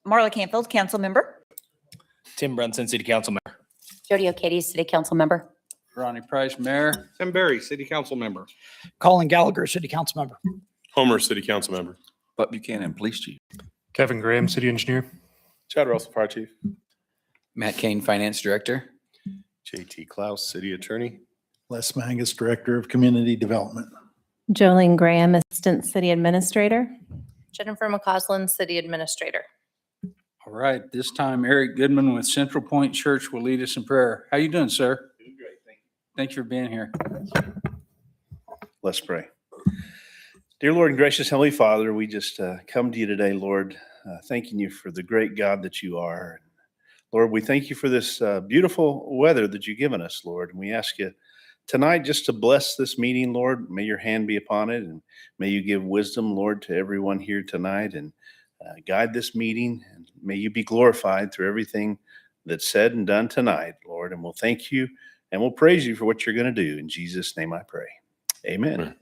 Marla Canfield, council member. Tim Brunson, City Council Member. Jody O'Katy, City Council Member. Ronnie Price, Mayor. Tim Berry, City Council Member. Colin Gallagher, City Council Member. Homer, City Council Member. Butt Buchanan, Police Chief. Kevin Graham, City Engineer. Chad Russell, Fire Chief. Matt Kane, Finance Director. JT Klaus, City Attorney. Les Mangus, Director of Community Development. Jolene Graham, Assistant City Administrator. Jennifer McCausland, City Administrator. All right, this time Eric Goodman with Central Point Church will lead us in prayer. How you doing, sir? Doing great, thank you. Thanks for being here. Let's pray. Dear Lord and gracious Heavenly Father, we just come to you today, Lord, thanking you for the great God that you are. Lord, we thank you for this beautiful weather that you've given us, Lord. And we ask you tonight just to bless this meeting, Lord. May your hand be upon it, and may you give wisdom, Lord, to everyone here tonight, and guide this meeting. And may you be glorified through everything that's said and done tonight, Lord. And we'll thank you and we'll praise you for what you're going to do. In Jesus' name I pray. Amen.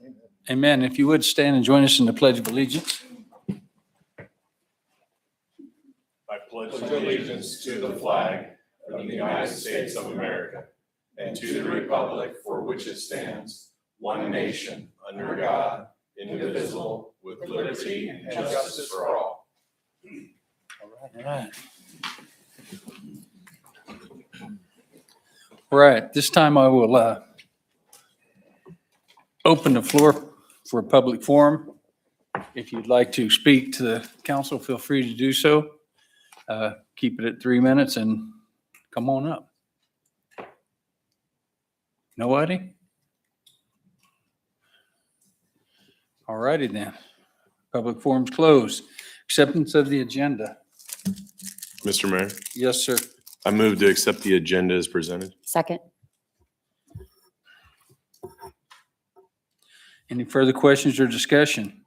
Amen. If you would stand and join us in the Pledge of Allegiance. I pledge allegiance to the flag of the United States of America and to the republic for which it stands, one nation, under God, indivisible, with liberty and justice for all. All right. All right, this time I will open the floor for a public forum. If you'd like to speak to the council, feel free to do so. Keep it at 3 minutes and come on up. Nobody? All righty then. Public forum's closed. Acceptance of the agenda. Mr. Mayor, Yes, sir. I move to accept the agenda as presented. Second. Any further questions or discussion?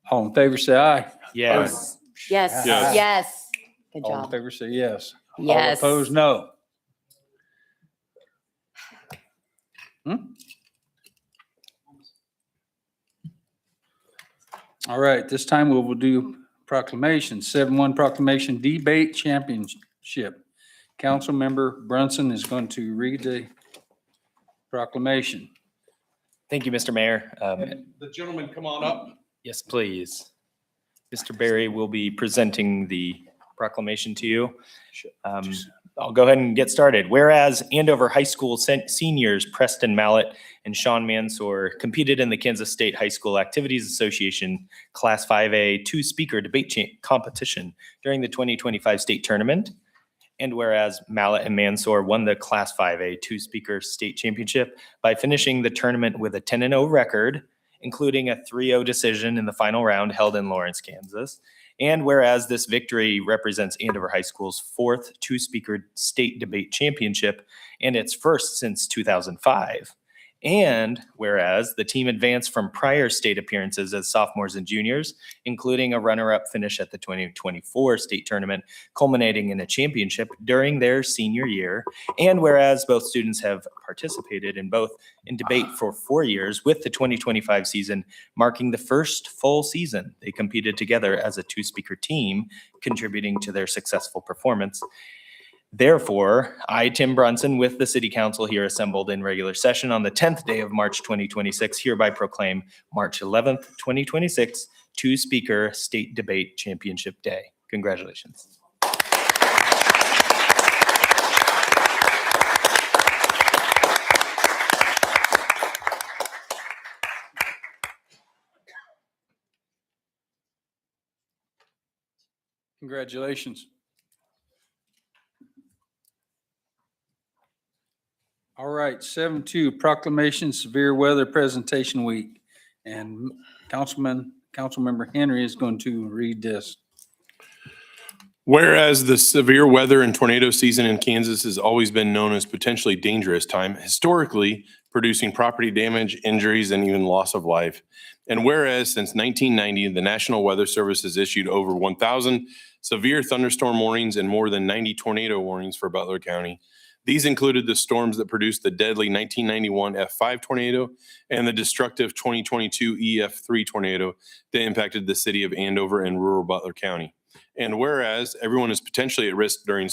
All in favor, say aye. Yes. Yes. Yes. Yes. Good All in job. favor, say yes. Yes. All opposed, no. All right, this time we will do proclamation, 7-1 proclamation debate championship. Councilmember Brunson is going to read the proclamation. Thank you, Mr. Mayor. The gentleman come on up. Yes, please. Mr. Berry will be presenting the proclamation to you. I'll go ahead and get started. Whereas Andover High School seniors Preston Mallett and Sean Mansour competed in the Kansas State High School Activities Association Class 5A two-speaker debate competition during the 2025 state tournament. And whereas Mallett and Mansour won the Class 5A two-speaker state championship by finishing the tournament with a 10-0 record, including a 3-0 decision in the final round held in Lawrence, Kansas. And whereas this victory represents Andover High School's fourth two-speaker state debate championship and its first since 2005. And whereas the team advanced from prior state appearances as sophomores and juniors, including a runner-up finish at the 2024 state tournament, culminating in a championship during their senior year. And whereas both students have participated in debate for 4 years, with the 2025 season marking the first full season they competed together as a two-speaker team, contributing to their successful performance. Therefore, I, Tim Brunson, with the City Council here assembled in regular session on the 10th day of March 2026, hereby proclaim March 11th, 2026, two-speaker state debate championship day. Congratulations. Congratulations. All right, 7-2 proclamation severe weather presentation week. And Councilmember Henry is going to read this. Whereas the severe weather and tornado season in Kansas has always been known as potentially dangerous time, historically producing property damage, injuries, and even loss of life. And whereas since 1990, the National Weather Service has issued over 1,000 severe thunderstorm warnings and more than 90 tornado warnings for Butler County. These included the storms that produced the deadly 1991 F5 tornado and the destructive 2022 EF3 tornado that impacted the city of Andover and rural Butler County. And whereas everyone is potentially at risk during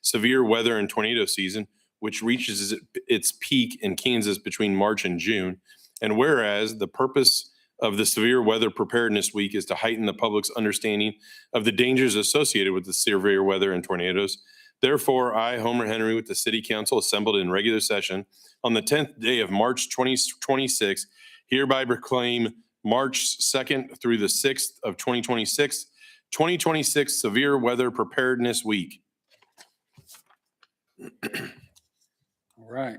severe weather and tornado season, which reaches its peak in Kansas between March and June. And whereas the purpose of the Severe Weather Preparedness Week is to heighten the public's understanding of the dangers associated with the severe weather and tornadoes. Therefore, I, Homer Henry, with the City Council assembled in regular session on the 10th day of March 2026, hereby proclaim March 2nd through the 6th of 2026 Severe Weather Preparedness Week. All right.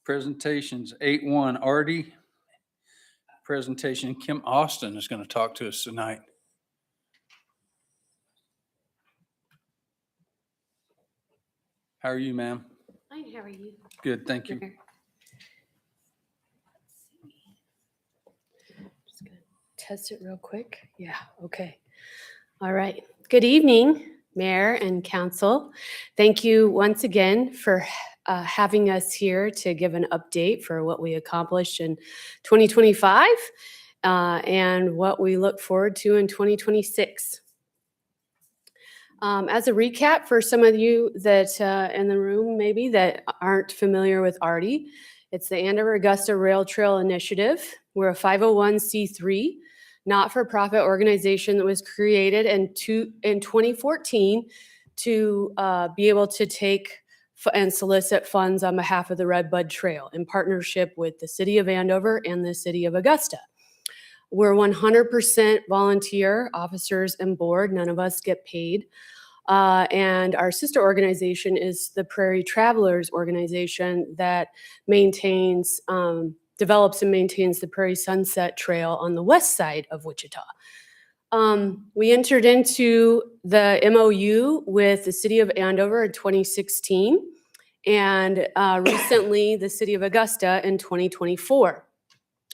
Presentations, 8-1, Artie. Presentation, Kim Austin is going to talk to us tonight. How are you, ma'am? Fine, how are you? Good, thank you. Just gonna test it real quick. Yeah, okay. All right. Good evening, Mayor and Council. Thank you once again for having us here to give an update for what we accomplished in 2025 and what we look forward to in 2026. As a recap for some of you that in the room maybe that aren't familiar with ARTI, it's the Andover-Augusta Rail Trail Initiative. We're a 501c3 not-for-profit organization that was created in 2014 to be able to take and solicit funds on behalf of the Red Bud Trail in partnership with the City of Andover and the City of Augusta. We're 100% volunteer officers and board. None of us get paid. And our sister organization is the Prairie Travelers organization that maintains, develops and maintains the Prairie Sunset Trail on the west side of Wichita. We entered into the MOU with the City of Andover in 2016 and recently the City of Augusta in 2024.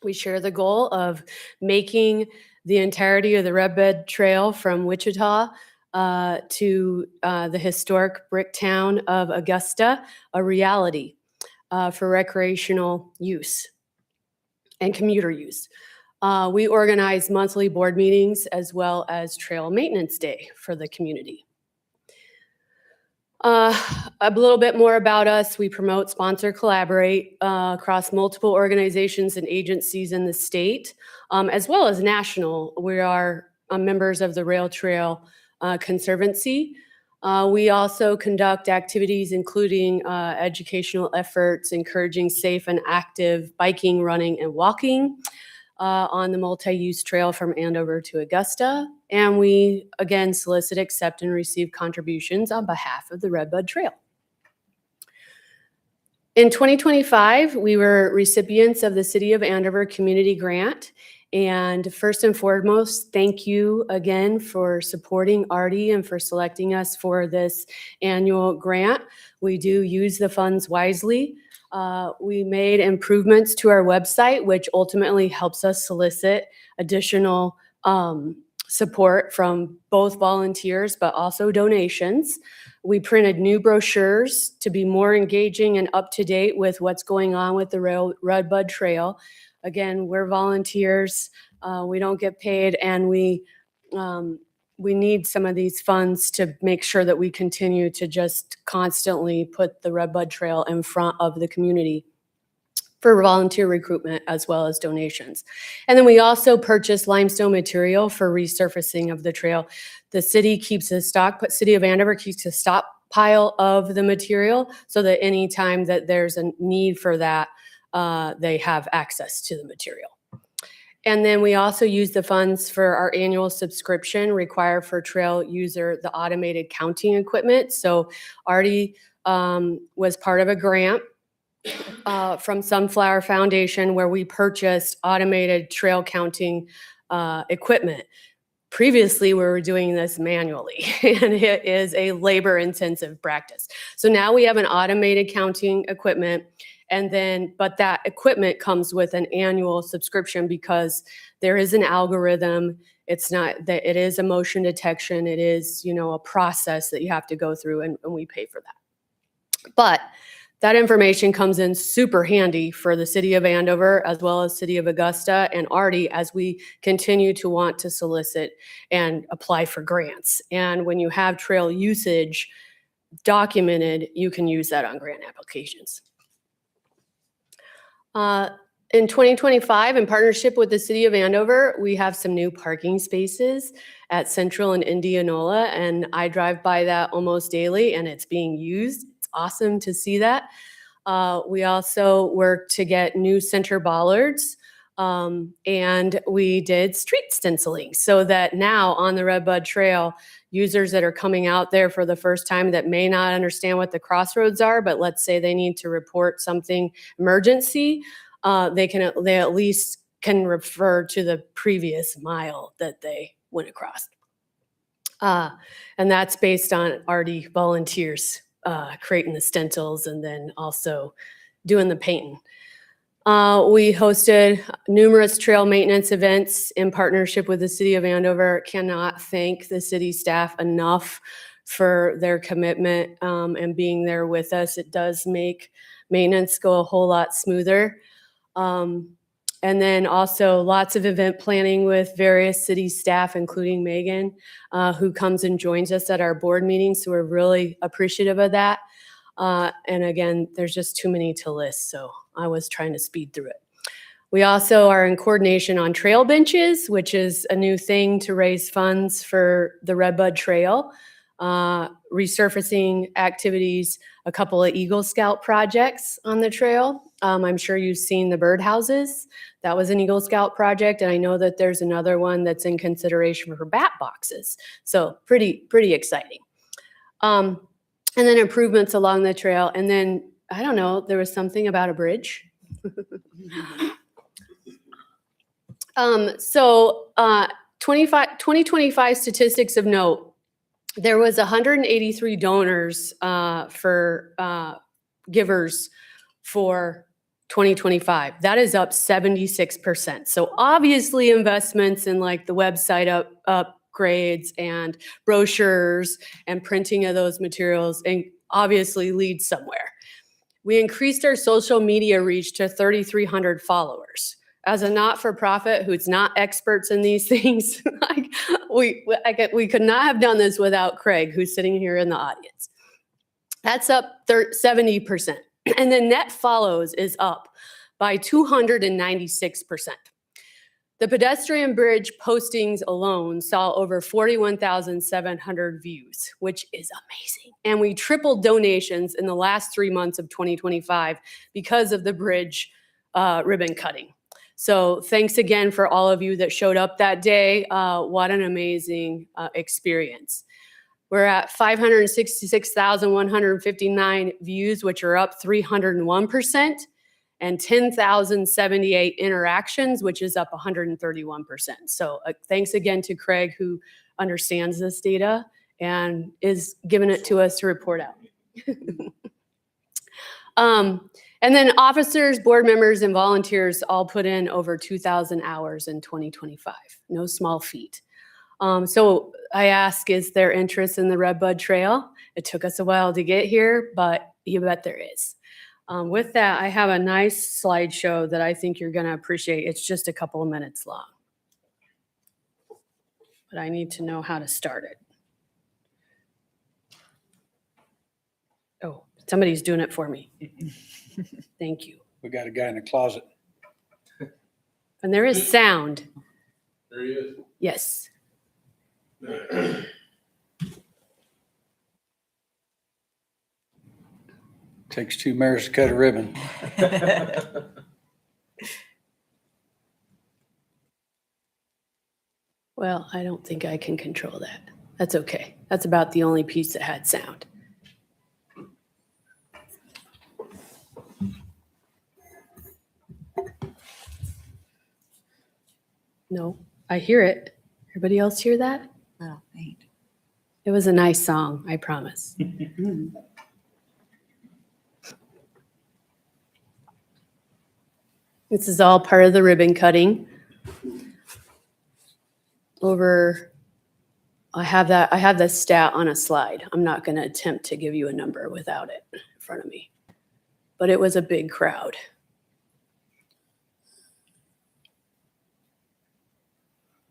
We share the goal of making the entirety of the Red Bud Trail from Wichita to the historic brick town of Augusta a reality for recreational use and commuter use. We organize monthly board meetings as well as Trail Maintenance Day for the community. A little bit more about us. We promote, sponsor, collaborate across multiple organizations and agencies in the state, as well as national. We are members of the Rail Trail Conservancy. We also conduct activities including educational efforts, encouraging safe and active biking, running, and walking on the multi-use trail from Andover to Augusta. And we, again, solicit, accept, and receive contributions on behalf of the Red Bud Trail. In 2025, we were recipients of the City of Andover Community Grant. And first and foremost, thank you again for supporting ARTI and for selecting us for this annual grant. We do use the funds wisely. We made improvements to our website, which ultimately helps us solicit additional support from both volunteers, but also donations. We printed new brochures to be more engaging and up to date with what's going on with the Red Bud Trail. Again, we're volunteers. We don't get paid, and we need some of these funds to make sure that we continue to just constantly put the Red Bud Trail in front of the community for volunteer recruitment as well as donations. And then we also purchase limestone material for resurfacing of the trail. The city keeps a stock, but City of Andover keeps a stockpile of the material so that anytime that there's a need for that, they have access to the material. And then we also use the funds for our annual subscription required for trail user, the automated counting equipment. So ARTI was part of a grant from Sunflower Foundation where we purchased automated trail counting equipment. Previously, we were doing this manually, and it is a labor-intensive practice. So now we have an automated counting equipment. And then, but that equipment comes with an annual subscription because there is an algorithm. It's not that it is a motion detection. It is, a process that you have to go through, and we pay for that. But That information comes in super handy for the city of Andover as well as city of Augusta and Artie as we continue to want to solicit and apply for grants. And when you have trail usage documented, you can use that on grant applications. In 2025, in partnership with the city of Andover, we have some new parking spaces at Central and Indianola, and I drive by that almost daily, and it's being used. It's awesome to see that. We also worked to get new center bollards, and we did street stenciling so that now on the Redbud Trail, users that are coming out there for the first time that may not understand what the crossroads are, but let's say they need to report something emergency, they at least can refer to the previous mile that they went across. And that's based on Artie volunteers creating the stencils and then also doing the painting. We hosted numerous trail maintenance events in partnership with the city of Andover. Cannot thank the city staff enough for their commitment and being there with us. It does make maintenance go a whole lot smoother. And then also lots of event planning with various city staff, including Megan, who comes and joins us at our board meetings. So we're really appreciative of that. And again, there's just too many to list, so I was trying to speed through it. We also are in coordination on trail benches, which is a new thing to raise funds for the Redbud Trail, resurfacing activities, a couple of Eagle Scout projects on the trail. I'm sure you've seen the birdhouses. That was an Eagle Scout project, and I know that there's another one that's in consideration for bat boxes. So pretty exciting. And then improvements along the trail. And then, I don't know, there was something about a bridge. 2025 statistics of note. There was 183 donors for givers for 2025. That is up 76%. So obviously investments in like the website upgrades and brochures and printing of those materials and obviously lead somewhere. We increased our social media reach to 3,300 followers. As a not-for-profit who's not experts in these things, we could not have done this without Craig, who's sitting here in the audience. That's up 70%. And then net follows is up by 296%. The pedestrian bridge postings alone saw over 41,700 views, which is amazing. And we tripled donations in the last 3 months of 2025 because of the bridge ribbon cutting. So thanks again for all of you that showed up that day. What an amazing experience. We're at 566,159 views, which are up 301%, and 10,078 interactions, which is up 131%. So thanks again to Craig, who understands this data and is giving it to us to report out. And then officers, board members, and volunteers all put in over 2,000 hours in 2025. No small feat. So I ask, is there interest in the Redbud Trail? It took us a while to get here, but you bet there is. With that, I have a nice slideshow that I think you're going to appreciate. It's just a couple of minutes long, but I need to know how to start it. Oh, somebody's doing it for me. Thank you. We got a guy in the closet. And there is sound. There he is. Yes. Takes 2 mayors to cut a ribbon. Well, I don't think I can control that. That's okay. That's about the only piece that had sound. No, I hear it. Everybody else hear that? Oh, faint. It was a nice song, I promise. This is all part of the ribbon cutting. I have the stat on a slide. I'm not going to attempt to give you a number without it in front of me. but it was a big crowd.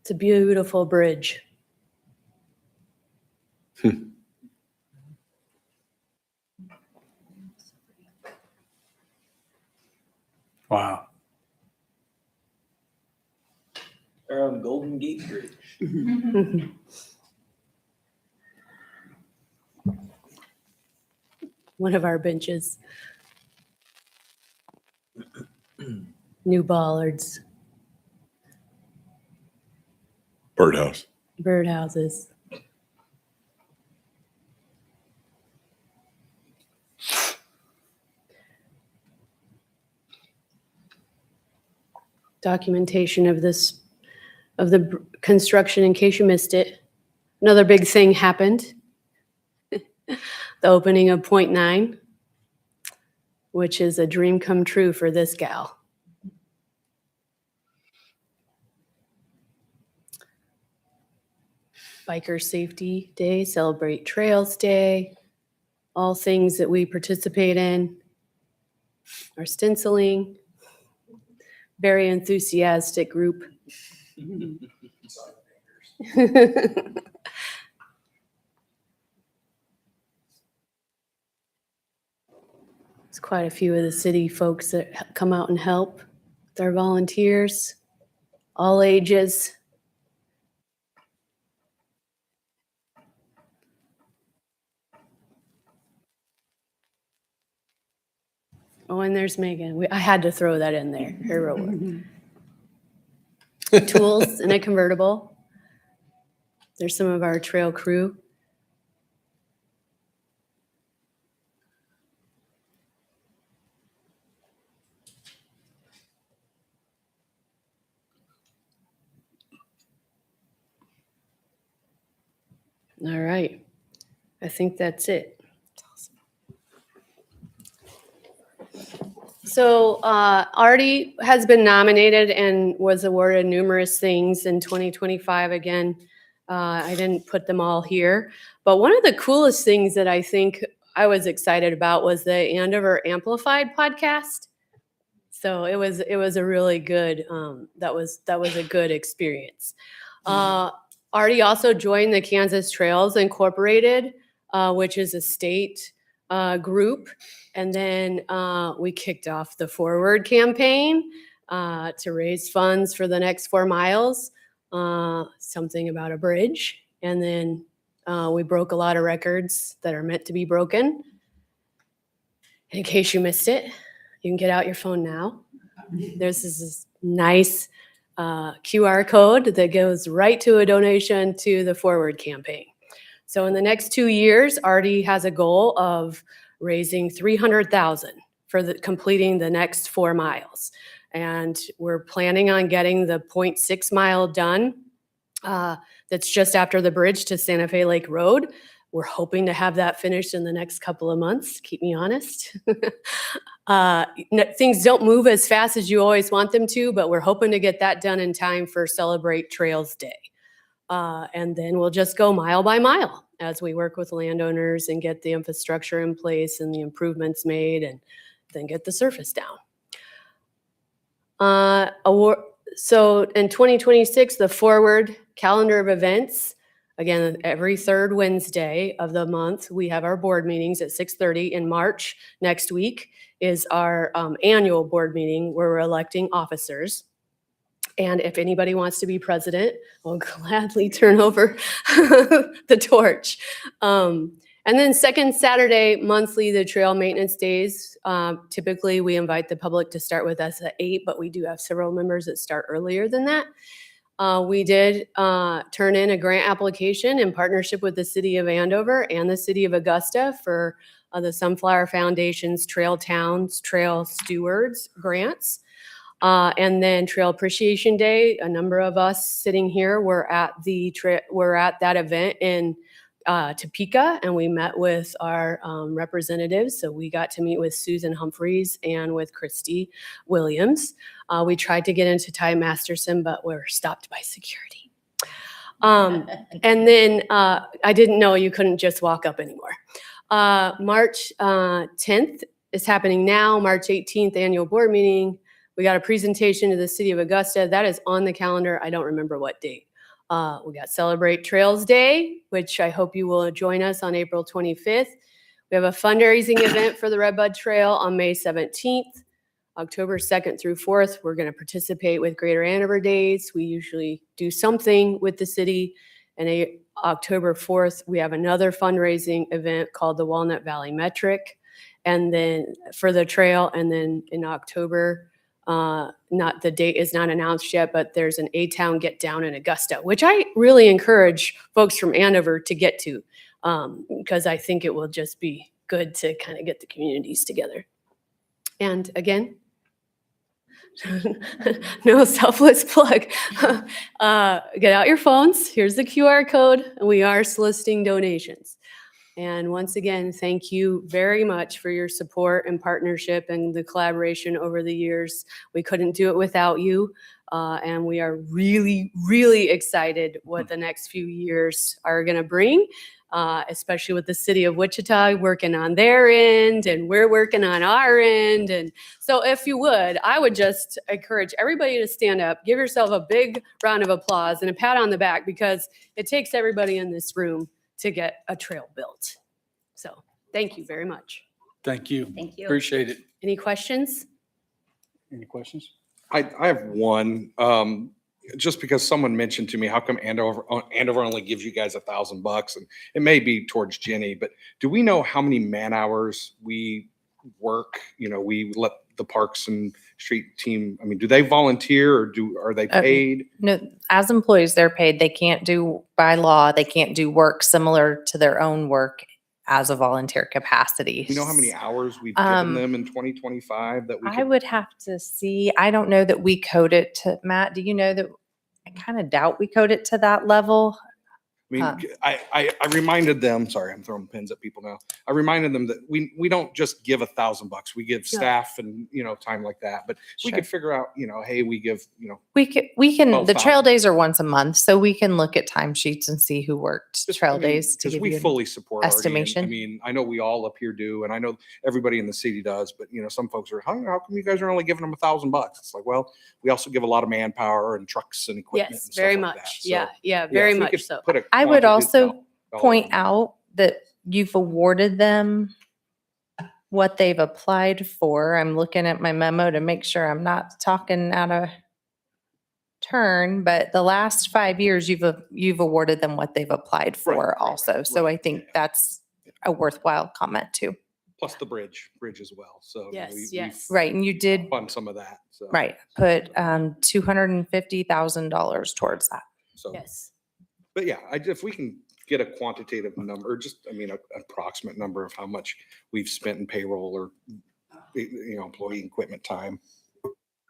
It's a beautiful bridge. Wow. Around Golden Gate Bridge. One of our benches. New bollards, Birdhouse. birdhouses. Documentation of this, of the construction in case you missed it. Another big thing happened. The opening of Point 9, which is a dream come true for this gal. Biker Safety Day, Celebrate Trails Day, all things that we participate in. Our stenciling, very enthusiastic group. There's quite a few of the city folks that come out and help. They're volunteers, all ages. Oh, and there's Megan. I had to throw that in there. Her tools in a convertible. There's some of our trail crew. All right. I think that's it. So Artie has been nominated and was awarded numerous things in 2025. Again, I didn't put them all here, but one of the coolest things that I think I was excited about was the Andover Amplified podcast. So it was a really good, that was a good experience. Artie also joined the Kansas Trails Incorporated, which is a state group. And then we kicked off the Forward campaign to raise funds for the next 4 miles, something about a bridge. And then we broke a lot of records that are meant to be broken. In case you missed it, you can get out your phone now. There's this nice QR code that goes right to a donation to the Forward campaign. So in the next 2 years, Artie has a goal of raising $300,000 for completing the next 4 miles. And we're planning on getting the 0.6 mile done. That's just after the bridge to Santa Fe Lake Road. We're hoping to have that finished in the next couple of months, keep me honest. Things don't move as fast as you always want them to, but we're hoping to get that done in time for Celebrate Trails Day. And then we'll just go mile by mile as we work with landowners and get the infrastructure in place and the improvements made and then get the surface down. So in 2026, the Forward calendar of events, again, every third Wednesday of the month, we have our board meetings at 6:30. In March next week is our annual board meeting where we're electing officers. And if anybody wants to be president, I'll gladly turn over the torch. And then second Saturday monthly, the trail maintenance days. Typically, we invite the public to start with us at 8, but we do have several members that start earlier than that. We did turn in a grant application in partnership with the City of Andover and the City of Augusta for the Sunflower Foundation's Trail Towns, Trail Stewards grants. And then Trail Appreciation Day, a number of us sitting here were at that event in Topeka, and we met with our representatives. So we got to meet with Susan Humphreys and with Christy Williams. We tried to get into Ty Masterson, but we're stopped by security. And then I didn't know you couldn't just walk up anymore. March 10th is happening now, March 18th, annual board meeting. We got a presentation to the city of Augusta. That is on the calendar. I don't remember what date. We got Celebrate Trails Day, which I hope you will join us on April 25th. We have a fundraising event for the Redbud Trail on May 17th. October 2nd through 4th, we're going to participate with Greater Andover Days. We usually do something with the city. And October 4th, we have another fundraising event called the Walnut Valley Metric. And then for the trail, and then in October, not the date is not announced yet, but there's an A-Town Get Down in Augusta, which I really encourage folks from Andover to get to, because I think it will just be good to kind of get the communities together. And again, no selfless plug. Get out your phones. Here's the QR code. We are soliciting donations. And once again, thank you very much for your support and partnership and the collaboration over the years. We couldn't do it without you. And we are really, really excited what the next few years are going to bring, especially with the city of Wichita working on their end and we're working on our end. And so if you would, I would just encourage everybody to stand up, give yourself a big round of applause and a pat on the back, because it takes everybody in this room to get a trail built. So thank you very much. Thank you. Thank you. Appreciate it. Any questions? Any questions? I have one, just because someone mentioned to me, how come Andover only gives you guys $1,000? And it may be towards Jenny, but do we know how many man hours we work? You know, we let the Parks and Street team, I mean, do they volunteer or are they paid? No, as employees, they're paid. They can't do, by law, they can't do work similar to their own work as a volunteer capacity. Do you know how many hours we've given them in 2025 that we I could? would have to see. I don't know that we code it to, Matt, do you know that? I kind of doubt we code it to that level. I mean, I reminded them, sorry, I'm throwing pins at people now. I reminded them that we don't just give $1,000. We give staff and, you know, time like that. But we Sure. could figure out, you know, hey, we give, you know, We can, the 12,000. trail days are once a month, so we can look at timesheets and see who worked just, trail I mean, days to because give we you. fully support Artie, and, estimation. I mean, I know we all up here do, and I know everybody in the city does, but you know, some folks are, how come you guys are only giving them $1,000? It's like, well, we also give a lot of manpower and trucks and equipment. Yes, and stuff very like much. that. So, Yeah, very if we much could so. put a I would quantitative also dollar point amount. out that you've awarded them what they've applied for. I'm looking at my memo to make sure I'm not talking out of turn, but the last 5 years, you've awarded them what they've applied for Right, also. So right, I think yeah. that's a worthwhile comment too. Plus the bridge as well. So Yes, we yes. Right, and you did, fund some of that. So, right, put $250,000 towards that. So, Yes. but yeah, if we can get a quantitative number, or just, I mean, an approximate number of how much we've spent in payroll or, you know, employee equipment time.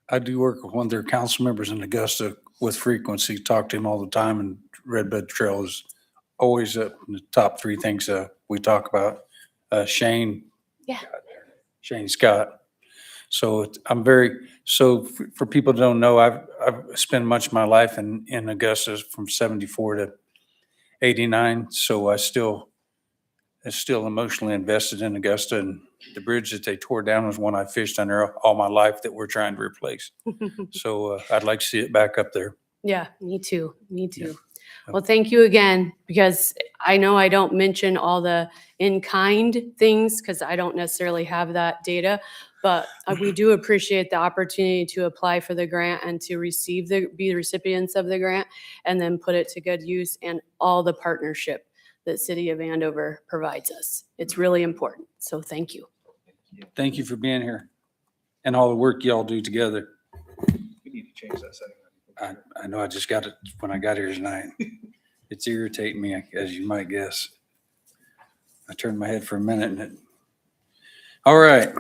I do work with one of their council members in Augusta with frequency, talk to him all the time, and Redbud Trail is always up in the top three things we talk about. Shane. Yeah. Shane Scott. So for people that don't know, I've spent much of my life in Augusta from 74 to 89. So I'm still emotionally invested in Augusta, and the bridge that they tore down was one I fished under all my life that we're trying to replace. So I'd like to see it back up there. Yeah, me too. Me Yeah. too. Well, thank you again, because I know I don't mention all the in-kind things because I don't necessarily have that data, but we do appreciate the opportunity to apply for the grant and to be the recipients of the grant and then put it to good use, and all the partnership that City of Andover provides us. It's really important. So thank you. Thank you for being here and all the work y'all do together. We need to change that setting. I know I just got it when I got here tonight. It's irritating me, as you might guess. I turned my head for a minute and all right.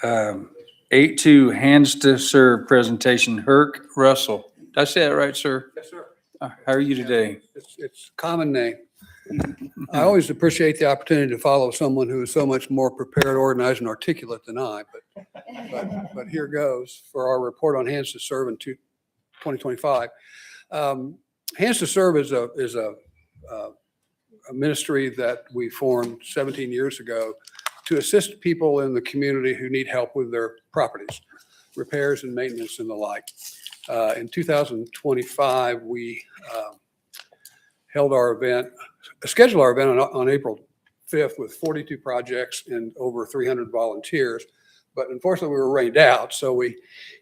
8-2, hands to serve presentation, Herc Russell. Did I say that right, sir? Yes, sir. How are you today? It's a common name. I always appreciate the opportunity to follow someone who is so much more prepared, organized, and articulate than I, but here goes for our report on Hands to Serve in 2025. Hands to Serve is a ministry that we formed 17 years ago to assist people in the community who need help with their properties, repairs and maintenance and the like. In 2025, we held our event, scheduled our event on April 5th with 42 projects and over 300 volunteers. But unfortunately, we were rained out, so we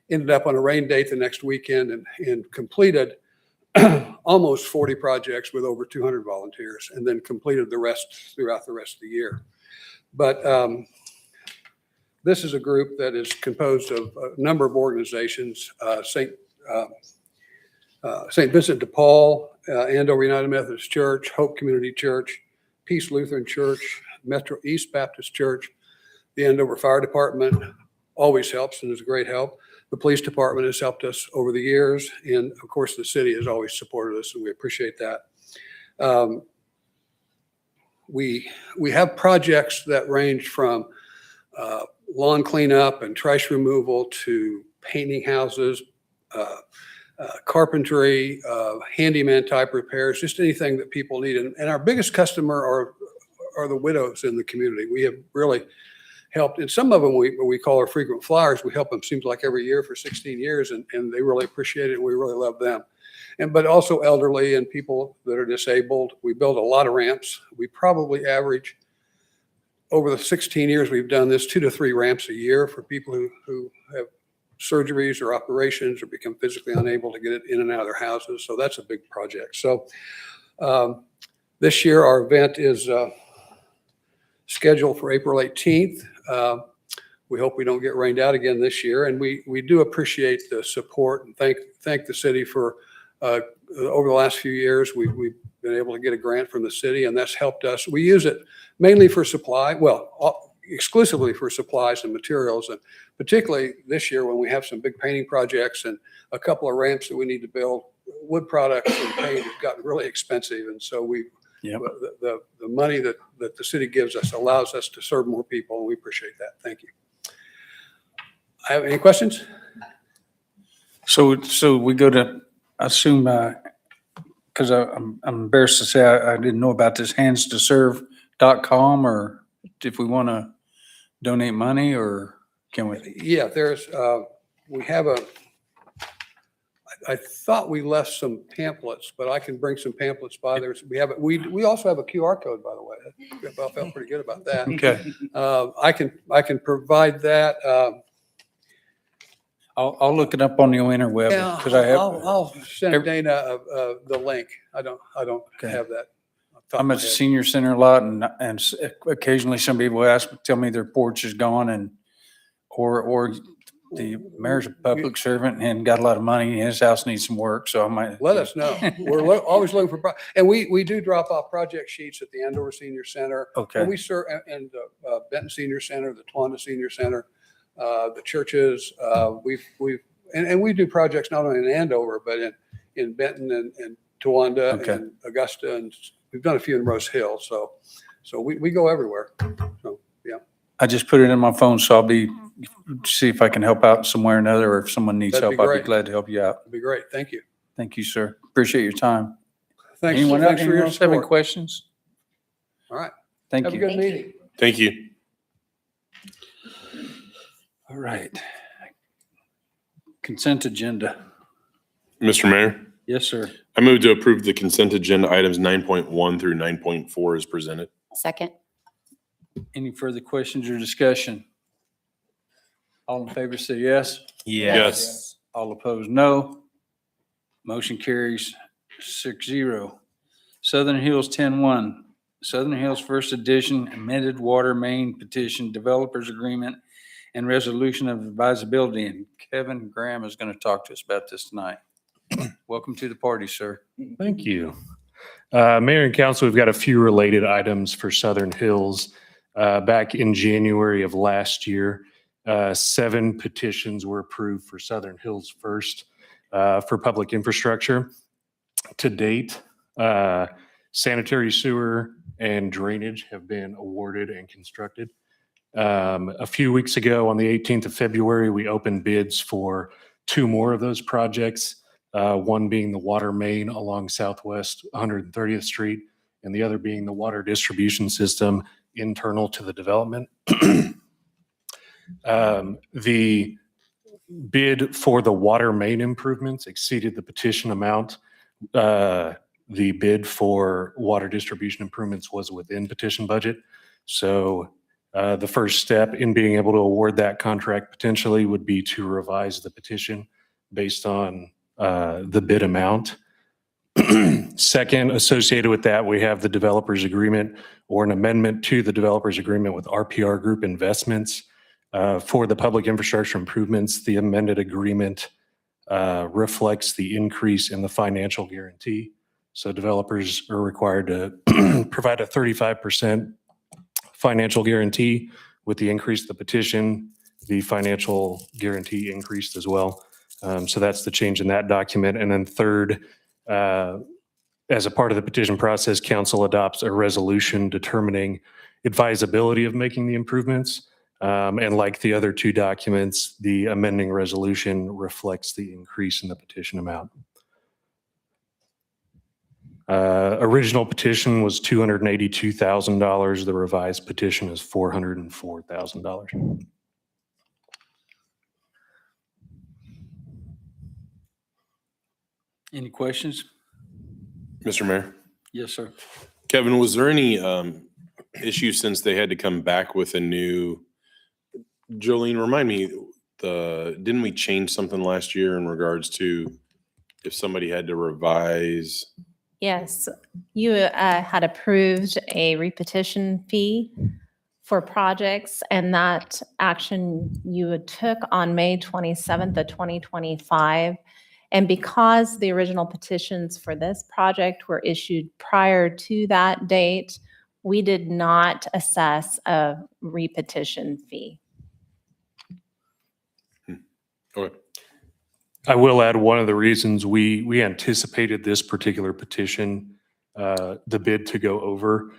ended up on a rain date the next weekend and completed almost 40 projects with over 200 volunteers, and then completed the rest throughout the rest of the year. But this is a group that is composed of a number of organizations, St. Vincent de Paul, Andover United Methodist Church, Hope Community Church, Peace Lutheran Church, Metro East Baptist Church, the Andover Fire Department always helps and is a great help. The police department has helped us over the years. And of course, the city has always supported us, and we appreciate that. We have projects that range from lawn cleanup and trash removal to painting houses, carpentry, handyman type repairs, just anything that people need. And our biggest customer are the widows in the community. We have really helped, and some of them we call our frequent flyers. We help them, seems like every year for 16 years, and they really appreciate it, and we really love them. But also elderly and people that are disabled. We build a lot of ramps. We probably average, over the 16 years we've done this, 2 to 3 ramps a year for people who have surgeries or operations or become physically unable to get it in and out of their houses. So that's a big project. So this year our event is scheduled for April 18th. We hope we don't get rained out again this year. And we do appreciate the support and thank the city for over the last few years. We've been able to get a grant from the city, and that's helped us. We use it mainly for supply, exclusively for supplies and materials. And particularly this year when we have some big painting projects and a couple of ramps that we need to build, wood products and paint have gotten really expensive. And so the money that the city gives us allows us to serve more people, and we appreciate that. Thank you. I have any questions? So we go to, I assume, because I'm embarrassed to say I didn't know about this, handstoserve.com, or if we want to donate money, or can we? Yeah, we have I thought we left some pamphlets, but I can bring some pamphlets by there. We also have a QR code, by the way. I felt pretty good about that. Okay. I can provide that. I'll look it up on the interweb because I have. I'll send Dana the link. I don't have that. I'm at the senior center a lot, and occasionally some people tell me their porch is gone, or the mayor's a public servant and got a lot of money, and his house needs some work, so I might. Let us know. We're always looking for, and we do drop off project sheets at the Andover Senior Center. Okay. And we serve, and Benton Senior Center, the Towanda Senior Center, the churches. We do projects not only in Andover, but in Benton and Towanda and Augusta, and we've done a few in Rose Hill. So we go everywhere. So, yeah. I just put it in my phone, so I'll see if I can help out somewhere or another, or if someone needs That'd be help, I'd be great. glad to help you out. It'd be great. Thank you. Thank you, sir. Appreciate your time. Thanks. Anyone Thanks for your else have any support. questions? All right. Thank Have a you. good meeting. Thank you. All right. Consent agenda. Mr. Mayor, Yes, sir. I move to approve the consent agenda items 9.1 through 9.4 as presented. Second. Any further questions or discussion? All in favor say yes. Yes. All opposed, no. Motion carries 6-0. Southern Hills 10-1. Southern Hills First Edition amended water main petition developers agreement and resolution of advisability. And Kevin Graham is going to talk to us about this tonight. Welcome to the party, sir. Thank you. Mayor and council, we've got a few related items for Southern Hills. Back in January of last year, 7 petitions were approved for Southern Hills First for public infrastructure. To date, sanitary sewer and drainage have been awarded and constructed. A few weeks ago, on the 18th of February, we opened bids for 2 more of those projects, one being the water main along Southwest 130th Street, and the other being the water distribution system internal to the development. The bid for the water main improvements exceeded the petition amount. The bid for water distribution improvements was within petition budget. So the first step in being able to award that contract potentially would be to revise the petition based on the bid amount. Second, associated with that, we have the developers agreement or an amendment to the developers agreement with RPR Group Investments for the public infrastructure improvements. The amended agreement reflects the increase in the financial guarantee. So developers are required to provide a 35% financial guarantee. With the increase of the petition, the financial guarantee increased as well. So that's the change in that document. And then third, as a part of the petition process, council adopts a resolution determining advisability of making the improvements. And like the other two documents, the amending resolution reflects the increase in the petition amount. Original petition was $282,000. The revised petition is $404,000. Any questions? Mr. Mayor? Yes, sir. Kevin, was there any issue since they had to come back with a new, Jolene, remind me, didn't we change something last year in regards to if somebody had to revise? Yes, you had approved a repetition fee for projects, and that action you took on May 27th of 2025. And because the original petitions for this project were issued prior to that date, we did not assess a repetition fee. Okay. I will add one of the reasons we anticipated this particular petition, the bid to go over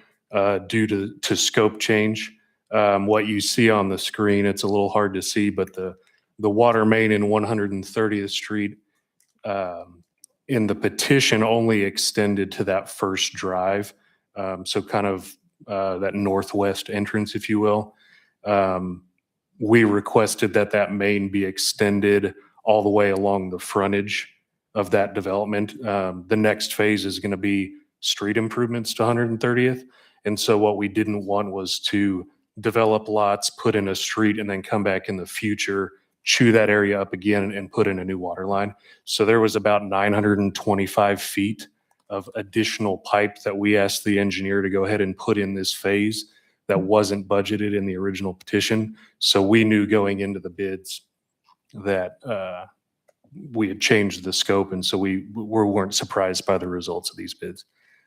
due to scope change. What you see on the screen, it's a little hard to see, but the water main in 130th Street in the petition only extended to that first drive. So kind of that northwest entrance, if you will. We requested that main be extended all the way along the frontage of that development. The next phase is going to be street improvements to 130th. And so what we didn't want was to develop lots, put in a street, and then come back in the future, chew that area up again and put in a new water line. So there was about 925 feet of additional pipe that we asked the engineer to go ahead and put in this phase that wasn't budgeted in the original petition. So we knew going into the bids that we had changed the scope, and so we weren't surprised by the results of these bids.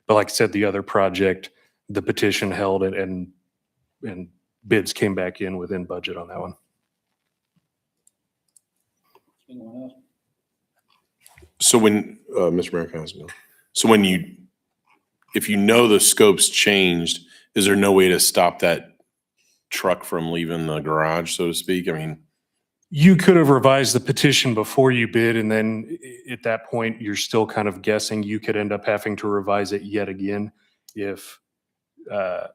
But like I said, the other project, the petition held and bids came back in within budget on that one. Anyone else? So when, Mr. Mayor, can I ask you? So if you know the scope's changed, is there no way to stop that truck from leaving the garage, so to speak? I mean, You could have revised the petition before you bid, and then at that point, you're still kind of guessing. You could end up having to revise it yet again if the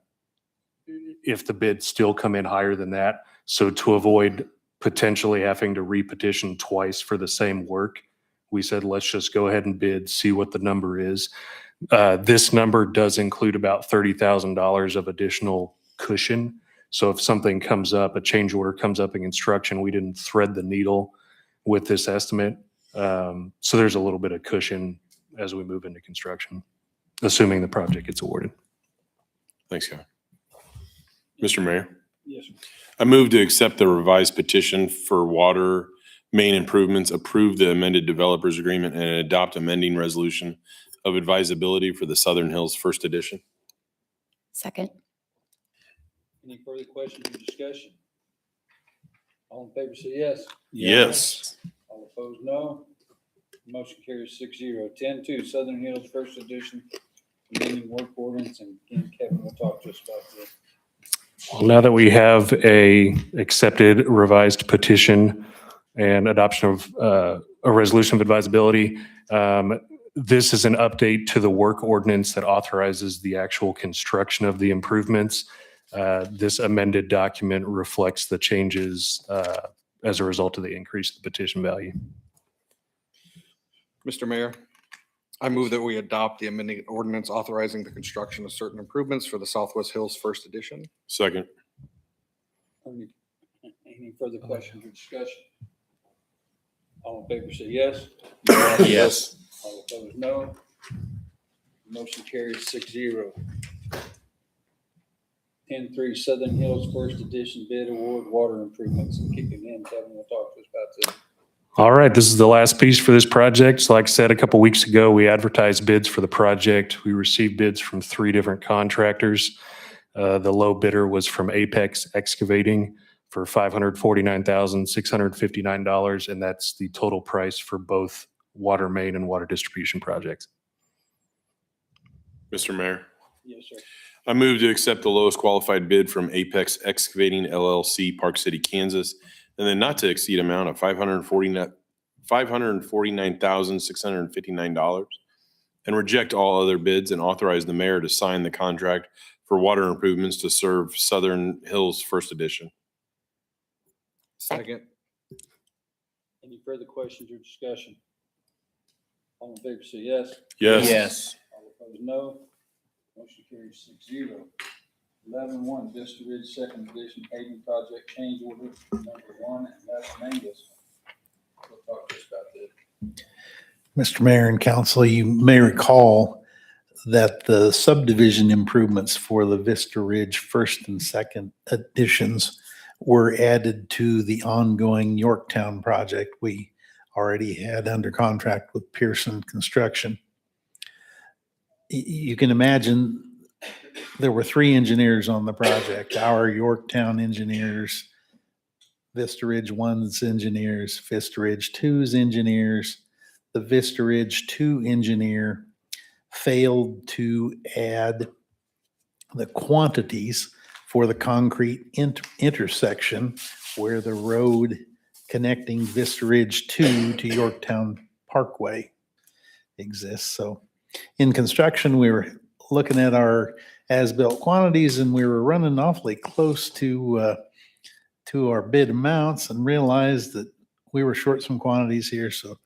bids still come in higher than that. So to avoid potentially having to repetition twice for the same work, we said, let's just go ahead and bid, see what the number is. This number does include about $30,000 of additional cushion. So if something comes up, a change order comes up in construction, we didn't thread the needle with this estimate. So there's a little bit of cushion as we move into construction, assuming the project gets awarded. thanks, Kevin. Mr. Mayor, Yes, sir. I move to accept the revised petition for water main improvements, approve the amended developers agreement, and adopt amending resolution of advisability for the Southern Hills First Edition. Second. Any further questions or discussion? All in favor say yes. Yes. All opposed, no. Motion carries 6-0. 10-2, Southern Hills First Edition, amending work ordinance, and again, Kevin will talk to us about this. Well, now that we have a accepted revised petition and adoption of a resolution of advisability, this is an update to the work ordinance that authorizes the actual construction of the improvements. This amended document reflects the changes as a result of the increase in the petition value. Mr. Mayor, I move that we adopt the amending ordinance authorizing the construction of certain improvements for the Southwest Hills First Edition. Second. Any further questions or discussion? All in favor say yes. Yes. All opposed, no. Motion carries 6-0. 10-3 Southern Hills First Edition Bid Award Water Improvements. And kicking in, Kevin will talk to us about this. All right, this is the last piece for this project. So like I said, a couple weeks ago, we advertised bids for the project. We received bids from 3 different contractors. The low bidder was from Apex Excavating for $549,659, and that's the total price for both water main and water distribution projects. Mr. Mayor, Yes, sir. I move to accept the lowest qualified bid from Apex Excavating LLC, Park City, Kansas, and then not to exceed amount of $549,659, and reject all other bids and authorize the mayor to sign the contract for water improvements to serve Southern Hills First Edition. Second. Any further questions or discussion? All in favor say yes. Yes. All opposed, no. Motion carries 6-0. 11-1 Vista Ridge Second Edition paving project change order number 1, and Les Mangus will talk to us about this. Mr. Mayor and Council, you may recall that the subdivision improvements for the Vista Ridge First and Second Editions were added to the ongoing Yorktown project we already had under contract with Pearson Construction. You can imagine there were 3 engineers on the project, our Yorktown engineers, Vista Ridge 1's engineers, Vista Ridge 2's engineers. The Vista Ridge 2 engineer failed to add the quantities for the concrete intersection where the road connecting Vista Ridge 2 to Yorktown Parkway exists. So in construction, we were looking at our as-built quantities, and we were running awfully close to our bid amounts, and realized that we were short some quantities here. So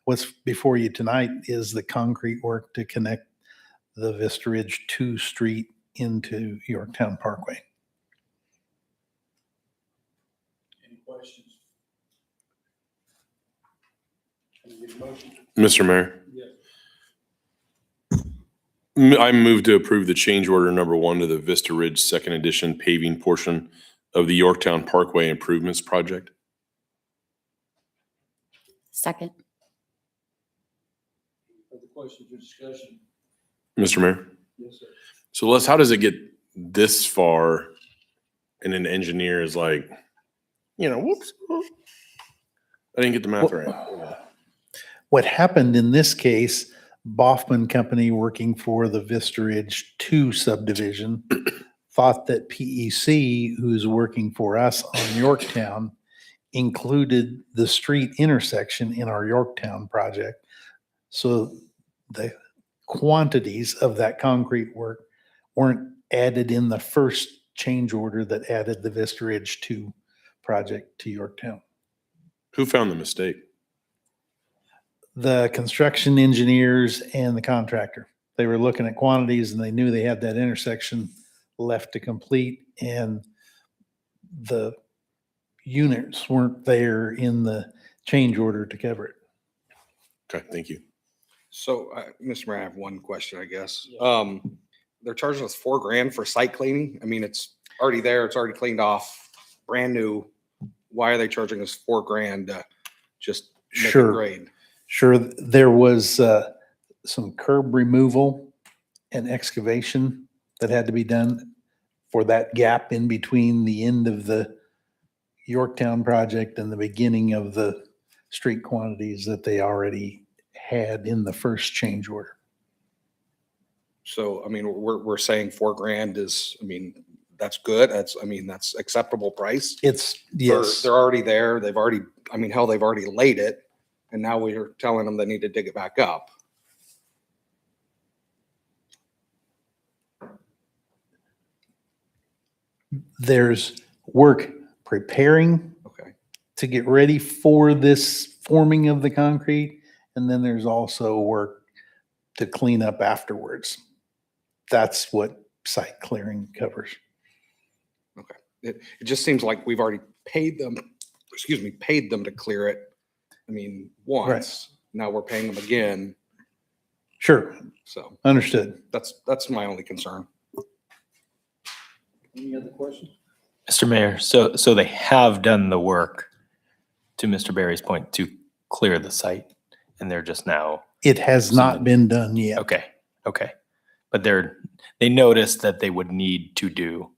what's before you tonight is the concrete work to connect the Vista Ridge 2 street into Yorktown Parkway. Any questions? Can you give a motion? Mr. Mayor, Yes. I move to approve the change order number 1 to the Vista Ridge Second Edition paving portion of the Yorktown Parkway Improvements Project. Second. Further questions or discussion? Mr. Mayor, Yes, sir. so Les, how does it get this far and an engineer is like, whoops, I didn't get the math right. What happened in this case, Boffman Company, working for the Vista Ridge 2 subdivision, thought that PEC, who's working for us on Yorktown, included the street intersection in our Yorktown project. So the quantities of that concrete work weren't added in the first change order that added the Vista Ridge 2 project to Yorktown. Who found the mistake? The construction engineers and the contractor. They were looking at quantities, and they knew they had that intersection left to complete, and the units weren't there in the change order to cover it. Okay, thank you. So, Mr. Mayor, I have one question, I guess. They're charging us $4,000 for site cleaning. I mean, it's already there. It's already cleaned off, brand new. Why are they charging us $4,000 to just make it Sure. grade? Sure, there was some curb removal and excavation that had to be done for that gap in between the end of the Yorktown project and the beginning of the street quantities that they already had in the first change order. So, I mean, we're saying $4,000 is, I mean, that's good. That's acceptable price. It's, yes. They're already there. They've already, I mean, hell, they've already laid it. And now we're telling them they need to dig it back up. There's work preparing Okay. to get ready for this forming of the concrete. And then there's also work to clean up afterwards. That's what site clearing covers. It just seems like we've already paid them, paid them to clear it. I mean, once, now we're paying them again. Sure, So understood. that's my only concern. Any other questions? Mr. Mayor, so they have done the work, to Mr. Barry's point, to clear the site, and they're just now, It has not been done yet. okay. But they noticed that they would need to do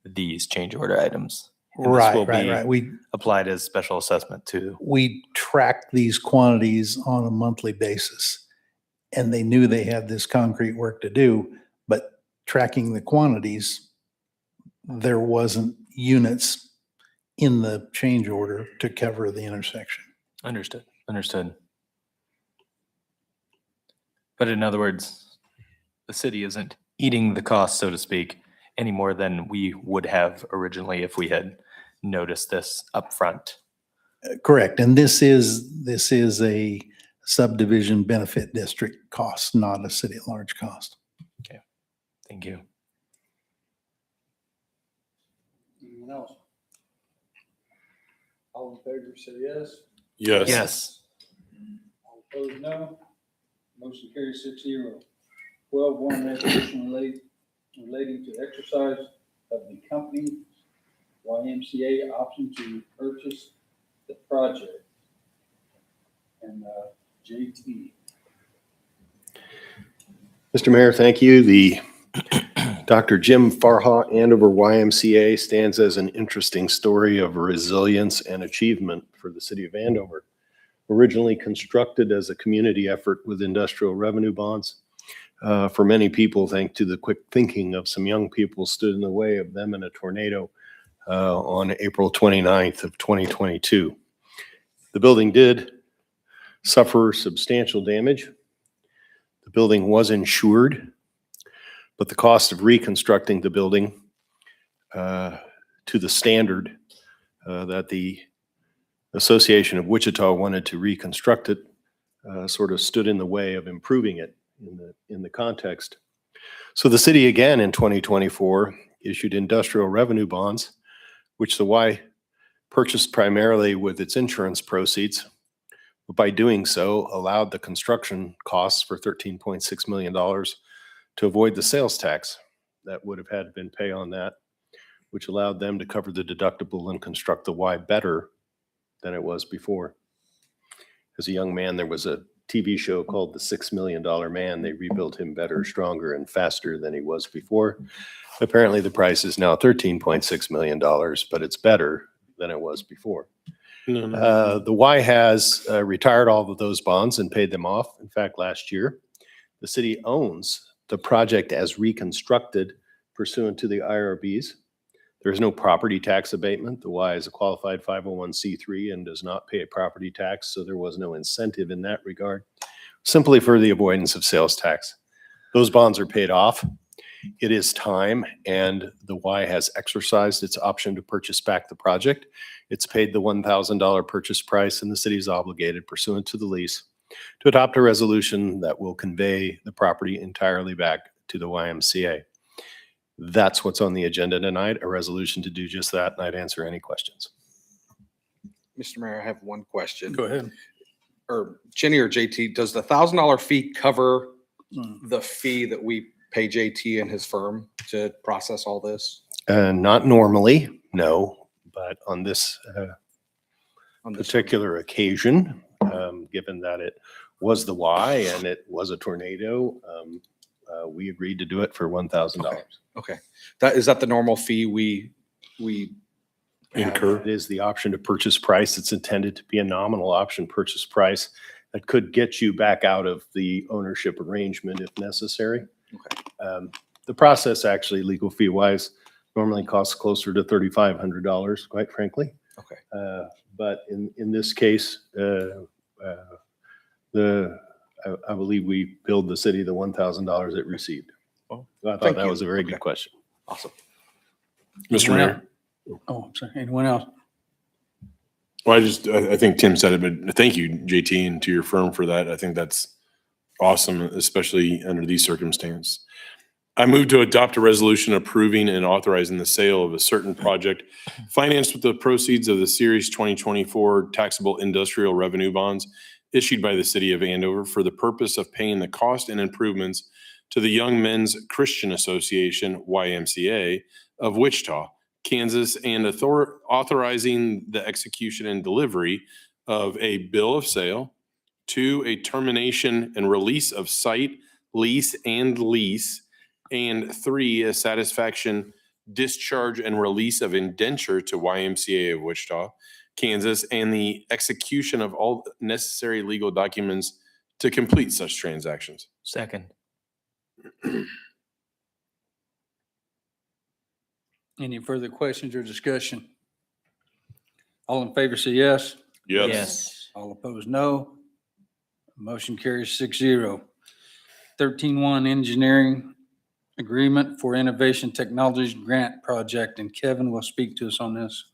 these change order items. And this will Right. be applied as special assessment to, We track these quantities on a monthly basis. And they knew they had this concrete work to do, but tracking the quantities, there wasn't units in the change order to cover the intersection. understood. But in other words, the city isn't eating the cost, so to speak, any more than we would have originally if we had noticed this upfront. Correct. And this is a subdivision benefit district cost, not a city at large cost. Thank you. Anyone else? All in favor, say yes. Yes. All opposed, no. Motion carries 6-0. 12-1 resolution relating to exercise of the company YMCA option to purchase the project. And JT. Mr. Mayor, thank you. The Dr. Jim Farha Andover YMCA stands as an interesting story of resilience and achievement for the city of Andover. Originally constructed as a community effort with industrial revenue bonds, for many people, thanks to the quick thinking of some young people, stood in the way of them in a tornado on April 29th of 2022. The building did suffer substantial damage. The building was insured, but the cost of reconstructing the building to the standard that the Association of Wichita wanted to reconstruct it sort of stood in the way of improving it in the context. So the city again in 2024 issued industrial revenue bonds, which the Y purchased primarily with its insurance proceeds. But by doing so, allowed the construction costs for $13.6 million to avoid the sales tax that would have had been paid on that, which allowed them to cover the deductible and construct the Y better than it was before. As a young man, there was a TV show called The $6 Million Man. They rebuilt him better, stronger, and faster than he was before. Apparently, the price is now $13.6 million, but it's better than it was before. The Y has retired all of those bonds and paid them off. In fact, last year, the city owns the project as reconstructed pursuant to the IRBs. There is no property tax abatement. The Y is a qualified 501c3 and does not pay a property tax, so there was no incentive in that regard, simply for the avoidance of sales tax. Those bonds are paid off. It is time, and the Y has exercised its option to purchase back the project. It's paid the $1,000 purchase price, and the city is obligated pursuant to the lease to adopt a resolution that will convey the property entirely back to the YMCA. That's what's on the agenda tonight, a resolution to do just that, and I'd answer any questions. Mr. Mayor, I have one question. Go ahead. Or Jenny or JT, does the $1,000 fee cover the fee that we pay JT and his firm to process all this? Not normally, no, but on this On this particular occasion, given that it was the Y and it was a tornado, we agreed to do it for $1,000. Okay. Is that the normal fee we Incur. It is the option to purchase price. It's intended to be a nominal option purchase price that could get you back out of the ownership arrangement if necessary. Okay. The process actually, legal fee wise, normally costs closer to $3,500, quite frankly. Okay. But in this case, I believe we billed the city the $1,000 it received. Well, So I thought thank that you. was a very Okay. good question. Awesome. Mr. Anyone Mayor. else? Oh, I'm sorry. Anyone else? Well, I think Tim said it, but thank you, JT, and to your firm for that. I think that's awesome, especially under these circumstances. I move to adopt a resolution approving and authorizing the sale of a certain project financed with the proceeds of the Series 2024 taxable industrial revenue bonds issued by the city of Andover for the purpose of paying the cost and improvements to the Young Men's Christian Association, YMCA, of Wichita, Kansas, and authorizing the execution and delivery of a bill of sale, 2, a termination and release of site, lease, and 3, a satisfaction, discharge, and release of indenture to YMCA of Wichita, Kansas, and the execution of all necessary legal documents to complete such transactions. Second. Any further questions or discussion? All in favor say yes. Yes. All opposed, no. Motion carries 6-0. 13-1 engineering agreement for innovation technologies grant project, and Kevin will speak to us on this.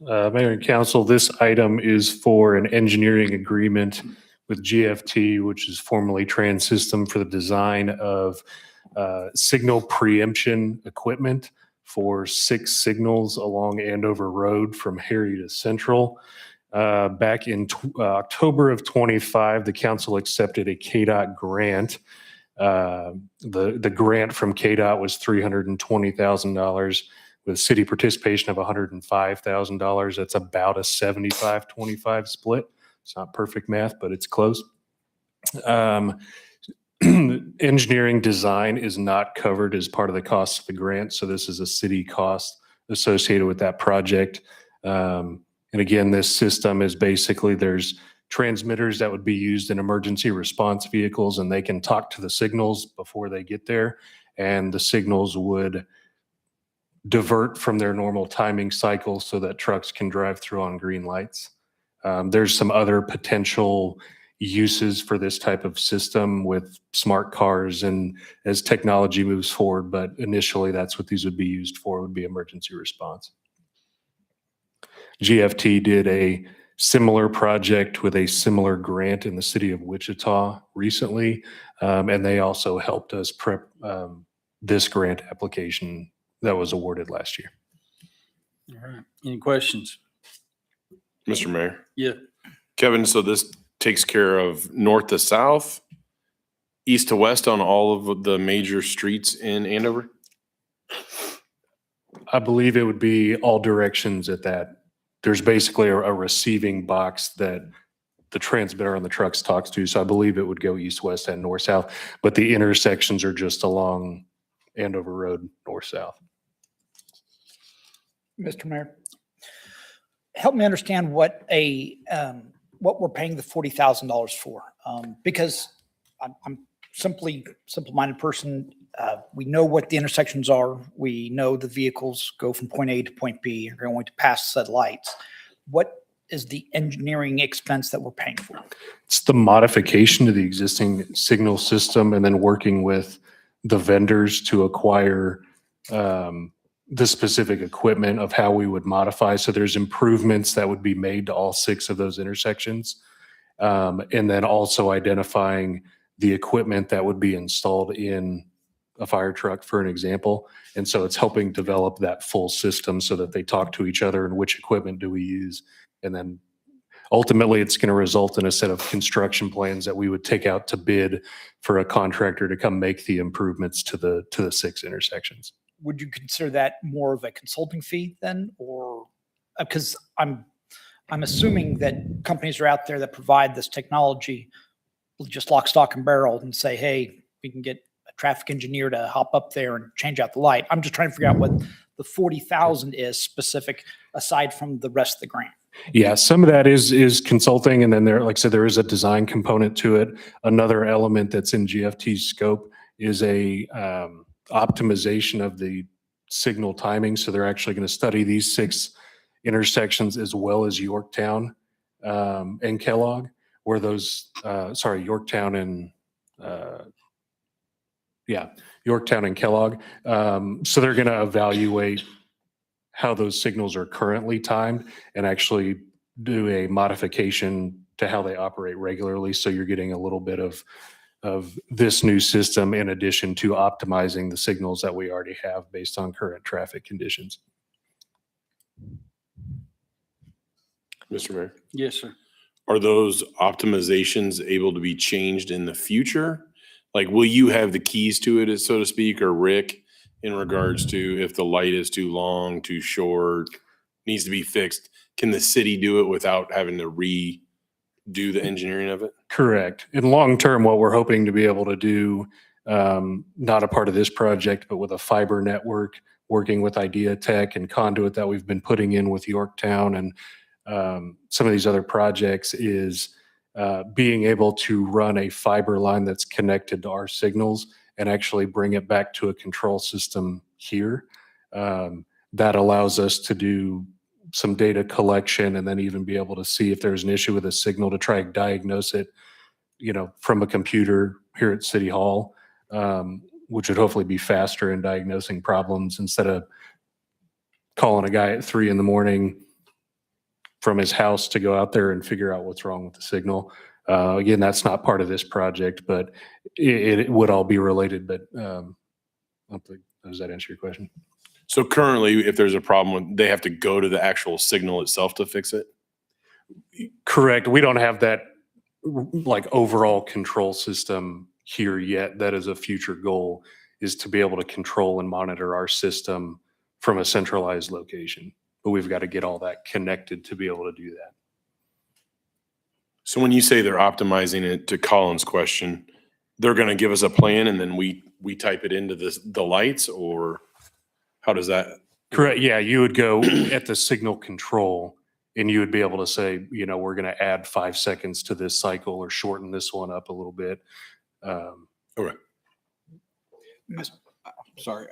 Mayor and council, this item is for an engineering agreement with GFT, which is formerly Trans System, for the design of signal preemption equipment for 6 signals along Andover Road from Harry to Central. Back in October of 25, the council accepted a KDOT grant. The grant from KDOT was $320,000 with city participation of $105,000. That's about a 75-25 split. It's not perfect math, but it's close. Engineering design is not covered as part of the cost of the grant, so this is a city cost associated with that project. And again, this system is basically, there's transmitters that would be used in emergency response vehicles, and they can talk to the signals before they get there, and the signals would divert from their normal timing cycle so that trucks can drive through on green lights. There's some other potential uses for this type of system with smart cars and as technology moves forward, but initially that's what these would be used for, would be emergency response. GFT did a similar project with a similar grant in the city of Wichita recently, and they also helped us prep this grant application that was awarded last year. All right. Any questions? Mr. Mayor. Yeah. Kevin, so this takes care of north to south, east to west on all of the major streets in Andover? I believe it would be all directions at that. There's basically a receiving box that the transmitter on the trucks talks to. So I believe it would go east, west, and north, south, but the intersections are just along Andover Road, north, south. Mr. Mayor, help me understand what we're paying the $40,000 for. Because I'm simple-minded person. We know what the intersections are. We know the vehicles go from point A to point B, are going to pass said lights. What is the engineering expense that we're paying for? It's the modification to the existing signal system and then working with the vendors to acquire the specific equipment of how we would modify. So there's improvements that would be made to all 6 of those intersections. And then also identifying the equipment that would be installed in a fire truck, for an example. And so it's helping develop that full system so that they talk to each other and which equipment do we use. And then ultimately it's going to result in a set of construction plans that we would take out to bid for a contractor to come make the improvements to the 6 intersections. Would you consider that more of a consulting fee then, or because I'm assuming that companies are out there that provide this technology just lock, stock, and barrel and say, hey, we can get a traffic engineer to hop up there and change out the light. I'm just trying to figure out what the 40,000 is specific aside from the rest of the grant. Yeah, some of that is consulting, and then there, like I said, there is a design component to it. Another element that's in GFT's scope is a optimization of the signal timing. So they're actually going to study these 6 intersections as well as Yorktown and Kellogg, where those, Yorktown and Yeah, Yorktown and Kellogg. So they're going to evaluate how those signals are currently timed and actually do a modification to how they operate regularly. So you're getting a little bit of this new system in addition to optimizing the signals that we already have based on current traffic conditions. Mr. Mayor, Yes, sir. are those optimizations able to be changed in the future? Like, will you have the keys to it, so to speak, or Rick, in regards to if the light is too long, too short, needs to be fixed? Can the city do it without having to redo the engineering of it? Correct. In long term, what we're hoping to be able to do, not a part of this project, but with a fiber network, working with Idea Tech and Conduit that we've been putting in with Yorktown and some of these other projects, is being able to run a fiber line that's connected to our signals and actually bring it back to a control system here. That allows us to do some data collection and then even be able to see if there's an issue with a signal to try and diagnose it, from a computer here at City Hall, which would hopefully be faster in diagnosing problems instead of calling a guy at 3 a.m. from his house to go out there and figure out what's wrong with the signal. Again, that's not part of this project, but it would all be related. But does that answer your question? So currently, if there's a problem, they have to go to the actual signal itself to fix it? Correct. We don't have that like overall control system here yet. That is a future goal, is to be able to control and monitor our system from a centralized location. But we've got to get all that connected to be able to do that. So when you say they're optimizing it, to Colin's question, they're going to give us a plan and then we type it into the lights, or how does that? Correct. Yeah, you would go at the signal control and you would be able to say, we're going to add 5 seconds to this cycle or shorten this one up a little bit. All right. Sorry,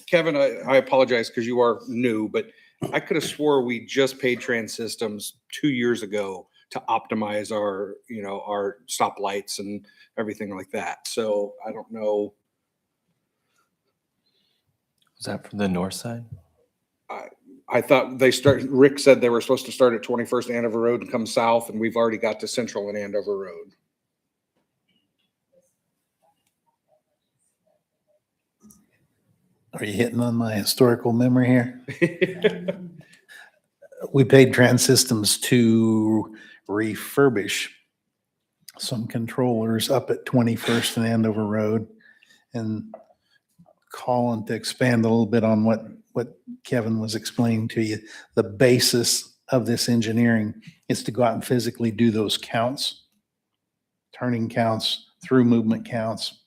Kevin, I apologize because you are new, but I could have swore we just paid Trans Systems 2 years ago to optimize our, our stoplights and everything like that. So I don't know. Was that for the north side? I thought Rick said they were supposed to start at 21st Andover Road and come south, and we've already got to Central and Andover Road. Are you hitting on my historical memory here? We paid Trans Systems to refurbish some controllers up at 21st and Andover Road. And Colin, to expand a little bit on what Kevin was explaining to you, the basis of this engineering is to go out and physically do those counts, turning counts, through movement counts,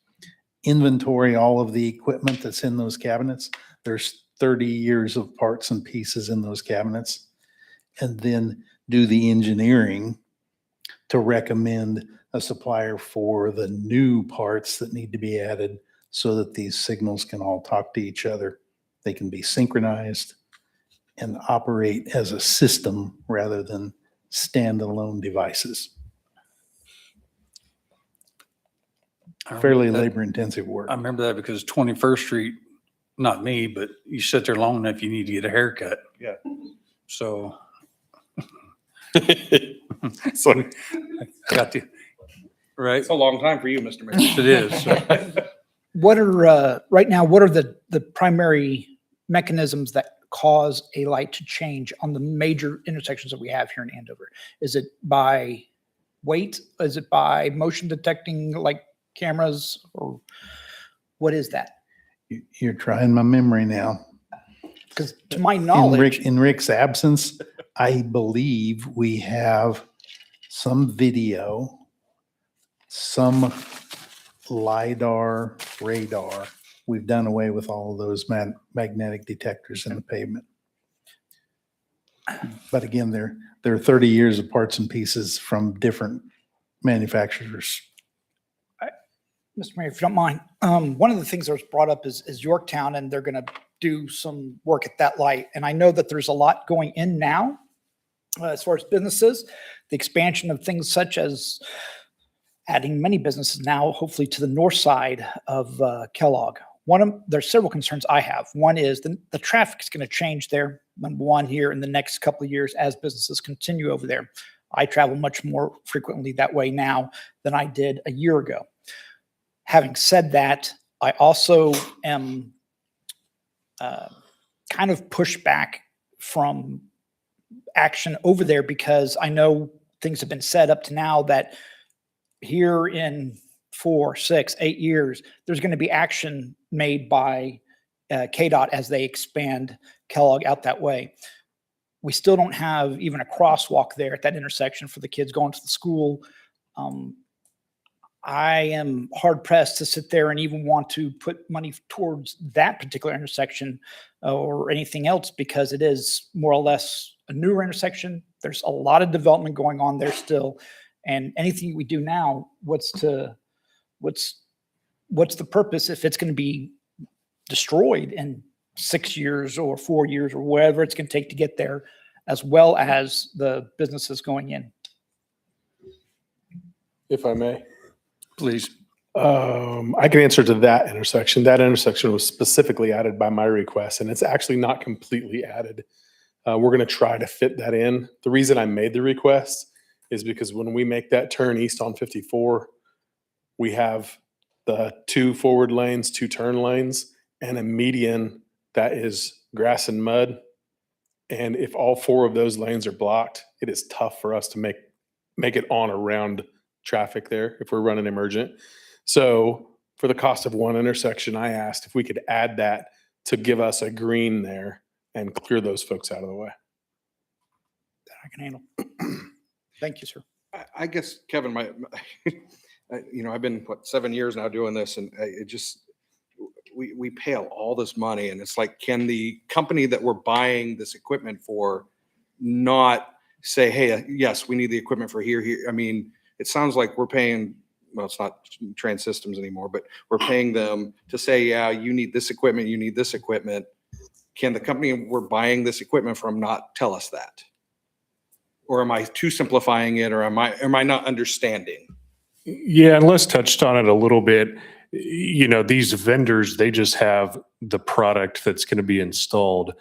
inventory all of the equipment that's in those cabinets. There's 30 years of parts and pieces in those cabinets, and then do the engineering to recommend a supplier for the new parts that need to be added so that these signals can all talk to each other. They can be synchronized and operate as a system rather than standalone devices. Fairly labor-intensive work. I remember that because 21st Street, not me, but you sit there long enough, you need to get a haircut. Yeah. So. So Got to, right? It's a long time for you, Mr. Mayor. It is. So. What are, right now, what are the primary mechanisms that cause a light to change on the major intersections that we have here in Andover? Is it by weight? Is it by motion detecting like cameras, or what is that? You're trying my memory now. Because to my knowledge, In Rick's absence, I believe we have some video, some LiDAR, radar. We've done away with all of those magnetic detectors in the pavement. But again, there are 30 years of parts and pieces from different manufacturers. Mr. Mayor, if you don't mind, one of the things that was brought up is Yorktown, and they're going to do some work at that light. And I know that there's a lot going in now as far as businesses, the expansion of things such as adding many businesses now, hopefully to the north side of Kellogg. There's several concerns I have. One is the traffic is going to change there. Number one, here in the next couple of years as businesses continue over there. I travel much more frequently that way now than I did a year ago. Having said that, I also am kind of pushed back from action over there because I know things have been set up to now that here in 4, 6, 8 years, there's going to be action made by KDOT as they expand Kellogg out that way. We still don't have even a crosswalk there at that intersection for the kids going to the school. I am hard pressed to sit there and even want to put money towards that particular intersection or anything else because it is more or less a newer intersection. There's a lot of development going on there still. And anything we do now, what's the purpose if it's going to be destroyed in 6 years or 4 years or whatever it's going to take to get there, as well as the businesses going in? If I may. Please. I can answer to that intersection. That intersection was specifically added by my request, and it's actually not completely added. We're going to try to fit that in. The reason I made the request is because when we make that turn east on 54, we have the 2 forward lanes, 2 turn lanes, and a median that is grass and mud. And if all 4 of those lanes are blocked, it is tough for us to make it on around traffic there if we're running emergent. So for the cost of 1 intersection, I asked if we could add that to give us a green there and clear those folks out of the way. That I can handle. Thank you, sir. I guess, Kevin, I've been, 7 years now doing this, and we pay all this money, and it's like, can the company that we're buying this equipment for not say, hey, yes, we need the equipment for here. I mean, it sounds like we're paying, well, it's not Trans Systems anymore, but we're paying them to say, yeah, you need this equipment, you need this equipment. Can the company we're buying this equipment from not tell us that? Or am I too simplifying it, or am I not understanding? Yeah, and Les touched on it a little bit. These vendors, they just have the product that's going to be installed,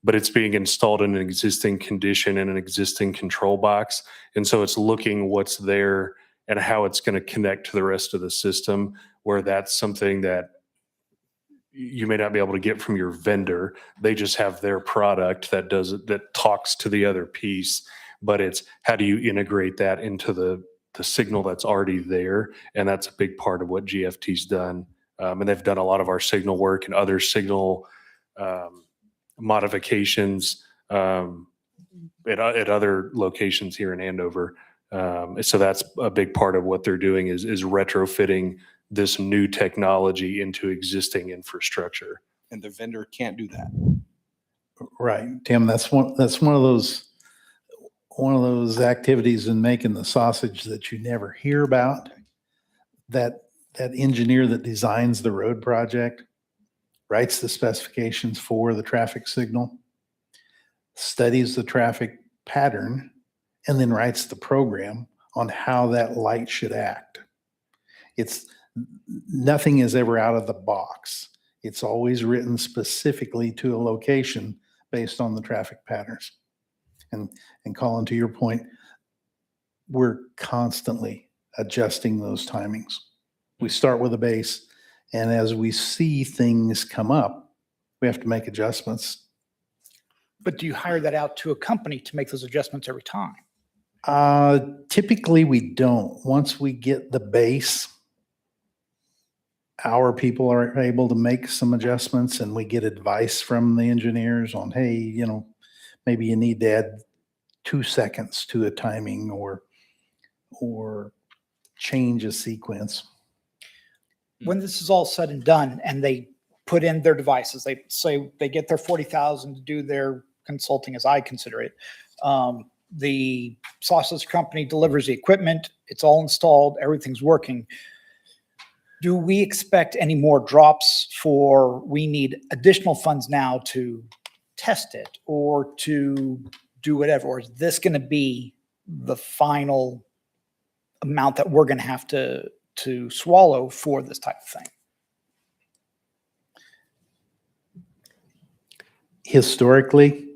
but it's being installed in an existing condition in an existing control box. And so it's looking what's there and how it's going to connect to the rest of the system, where that's something that you may not be able to get from your vendor. They just have their product that does it, that talks to the other piece, but it's how do you integrate that into the signal that's already there. And that's a big part of what GFT's done. And they've done a lot of our signal work and other signal modifications at other locations here in Andover. So that's a big part of what they're doing is retrofitting this new technology into existing infrastructure. And the vendor can't do that. Right, Tim, that's one of those activities in making the sausage that you never hear about. That engineer that designs the road project writes the specifications for the traffic signal, studies the traffic pattern, and then writes the program on how that light should act. Nothing is ever out of the box. It's always written specifically to a location based on the traffic patterns. And Colin, to your point, we're constantly adjusting those timings. We start with a base, and as we see things come up, we have to make adjustments. But do you hire that out to a company to make those adjustments every time? Typically, we don't. Once we get the base, our people are able to make some adjustments, and we get advice from the engineers on, hey, maybe you need to add 2 seconds to a timing or change a sequence. When this is all said and done and they put in their devices, they say they get their 40,000 to do their consulting, as I consider it. The sausage company delivers the equipment. It's all installed. Everything's working. Do we expect any more drops we need additional funds now to test it or to do whatever? Or is this going to be the final amount that we're going to have to swallow for this type of thing. Historically,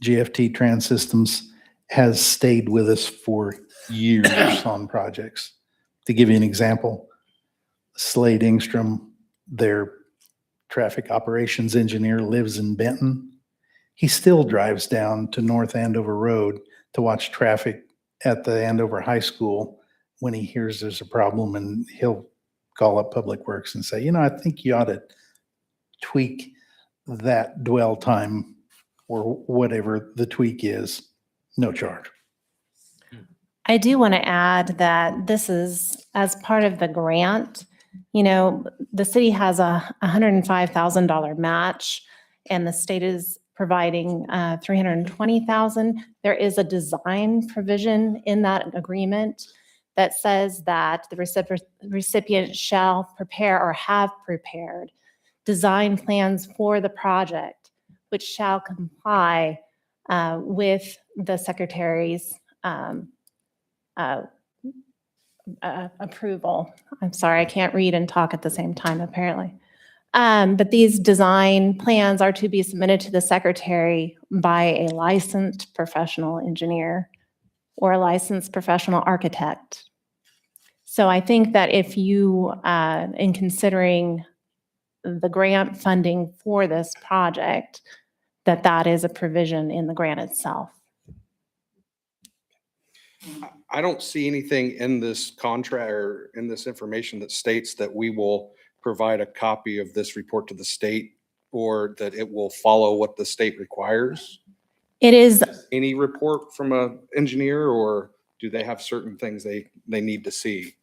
GFT Trans Systems has stayed with us for years on projects. To give you an example, Slade Ingstrom, their traffic operations engineer, lives in Benton. He still drives down to North Andover Road to watch traffic at the Andover High School when he hears there's a problem, and he'll call up Public Works and say, I think you ought to tweak that dwell time or whatever the tweak is, no charge. I do want to add that this is as part of the grant. The city has a $105,000 match, and the state is providing $320,000. There is a design provision in that agreement that says that the recipient shall prepare or have prepared design plans for the project, which shall comply with the secretary's approval. I'm sorry, I can't read and talk at the same time, apparently. But these design plans are to be submitted to the secretary by a licensed professional engineer or a licensed professional architect. So I think that if you, in considering the grant funding for this project, that is a provision in the grant itself. I don't see anything in this contract or in this information that states that we will provide a copy of this report to the state or that it will follow what the state requires. It is, Any report from an engineer, or do they have certain things they need to see?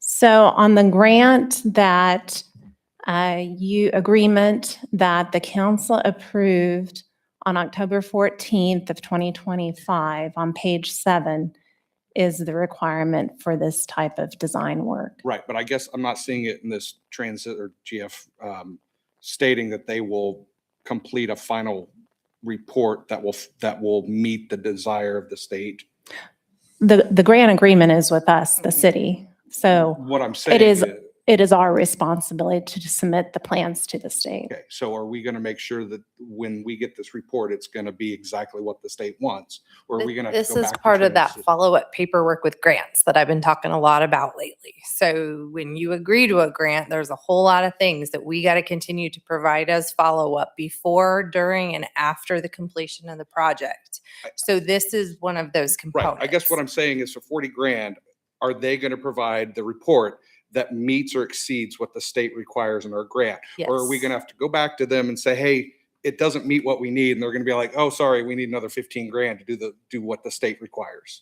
so on the grant that agreement that the council approved on October 14th of 2025 on page 7 is the requirement for this type of design work. Right, but I guess I'm not seeing it in this transit or GF stating that they will complete a final report that will meet the desire of the state. The grant agreement is with us, the city. So What I'm saying it is our responsibility to submit the plans to the state. okay, so are we going to make sure that when we get this report, it's going to be exactly what the state wants? Or are we going to? This is part of that follow-up paperwork with grants that I've been talking a lot about lately. So when you agree to a grant, there's a whole lot of things that we got to continue to provide as follow-up before, during, and after the completion of the project. So this is one of those components. Right, I guess what I'm saying is for 40 grand, are they going to provide the report that meets or exceeds what the state requires in our grant? Or are we Yes. going to have to go back to them and say, hey, it doesn't meet what we need? And they're going to be like, oh, sorry, we need another 15 grand to do what the state requires.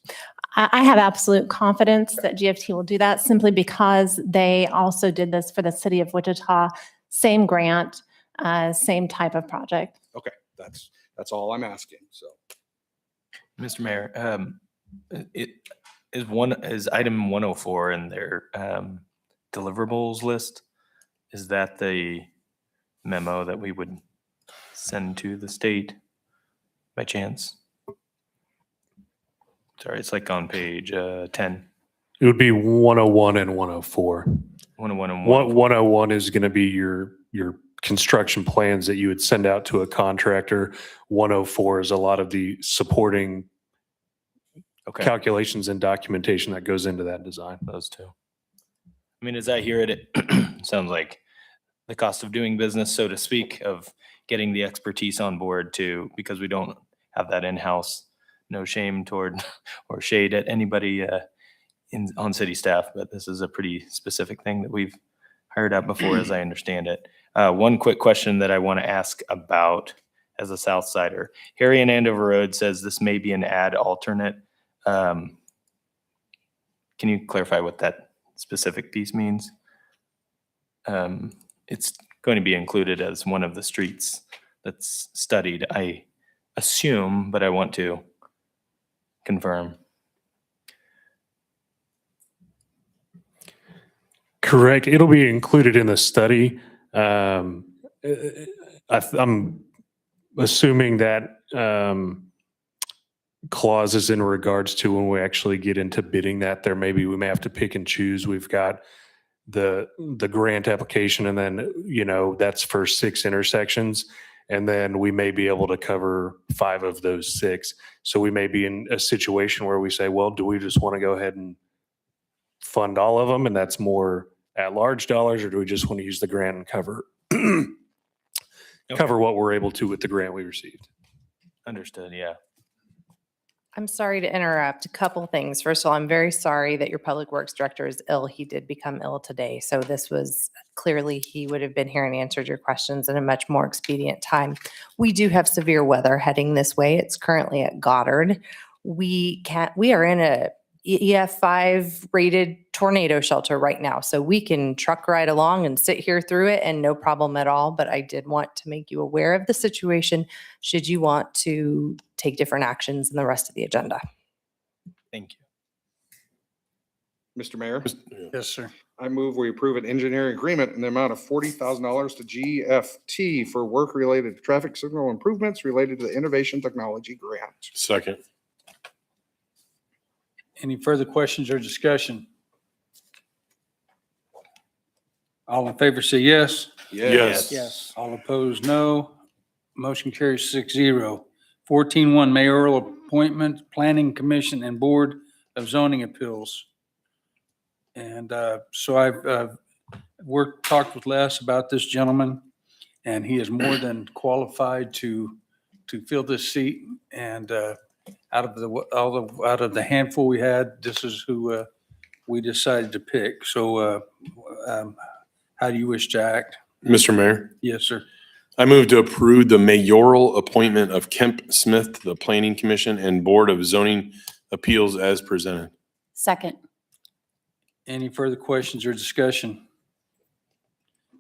I have absolute confidence that GFT will do that simply because they also did this for the city of Wichita, same grant, same type of project. Okay, that's all I'm asking, so. Mr. Mayor, it is item 104 in their deliverables list. Is that the memo that we would send to the state by chance? Sorry, it's like on page 10. It would be 101 and 104. 101 and 101 is going to be your construction plans that you would send out to a contractor. 104 is a lot of the supporting Okay, calculations and documentation that goes into that design. those two. I mean, as I hear it, it sounds like the cost of doing business, so to speak, of getting the expertise on board too, because we don't have that in-house. No shame toward or shade at anybody on city staff, but this is a pretty specific thing that we've hired out before, as I understand it. One quick question that I want to ask about as a South Sider. Harry and Andover Road says this may be an ad alternate. Can you clarify what that specific piece means? It's going to be included as one of the streets that's studied, I assume, but I want to confirm. Correct. It'll be included in the study. I'm assuming that clauses in regards to when we actually get into bidding that there. Maybe we may have to pick and choose. We've got the grant application and then, that's for 6 intersections. And then we may be able to cover 5 of those 6. So we may be in a situation where we say, well, do we just want to go ahead and fund all of them? And that's more at-large dollars, or do we just want to use the grant and cover what we're able to with the grant we received? Understood, yeah. I'm sorry to interrupt. A couple things. First of all, I'm very sorry that your public works director is ill. He did become ill today. So this was clearly, he would have been here and answered your questions in a much more expedient time. We do have severe weather heading this way. It's currently at Goddard. We are in a EF5 rated tornado shelter right now. So we can truck right along and sit here through it and no problem at all. But I did want to make you aware of the situation should you want to take different actions in the rest of the agenda. Thank you. Mr. Mayor, Yes, sir. I move we approve an engineering agreement in the amount of $40,000 to GFT for work related to traffic signal improvements related to the Innovation Technology Grant. Second. Any further questions or discussion? All in favor say yes. Yes. All opposed, no. Motion carries 6-0. 14-1 mayoral appointment, Planning Commission and Board of Zoning Appeals. And so I've talked with Les about this gentleman, and he is more than qualified to fill this seat. And out of the handful we had, this is who we decided to pick. So how do you wish to act? Mr. Mayor, Yes, sir. I move to approve the mayoral appointment of Kemp Smith to the Planning Commission and Board of Zoning Appeals as presented. Second. Any further questions or discussion?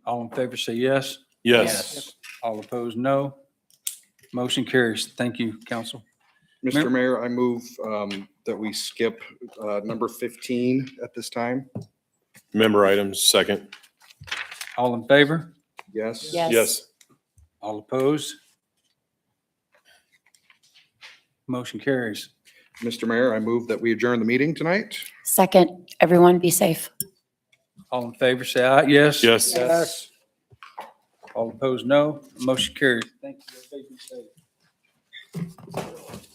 All in favor say yes. Yes. All opposed, no. Motion carries. Thank you, council. Mr. Mayor, I move that we skip number 15 at this time. Member items, second. All in favor? Yes. Yes. All opposed? Motion carries. Mr. Mayor, I move that we adjourn the meeting tonight. Second. Everyone be safe. All in favor, say aye. Yes? Yes. All opposed, no. Motion carries. Thank you. Everybody be safe.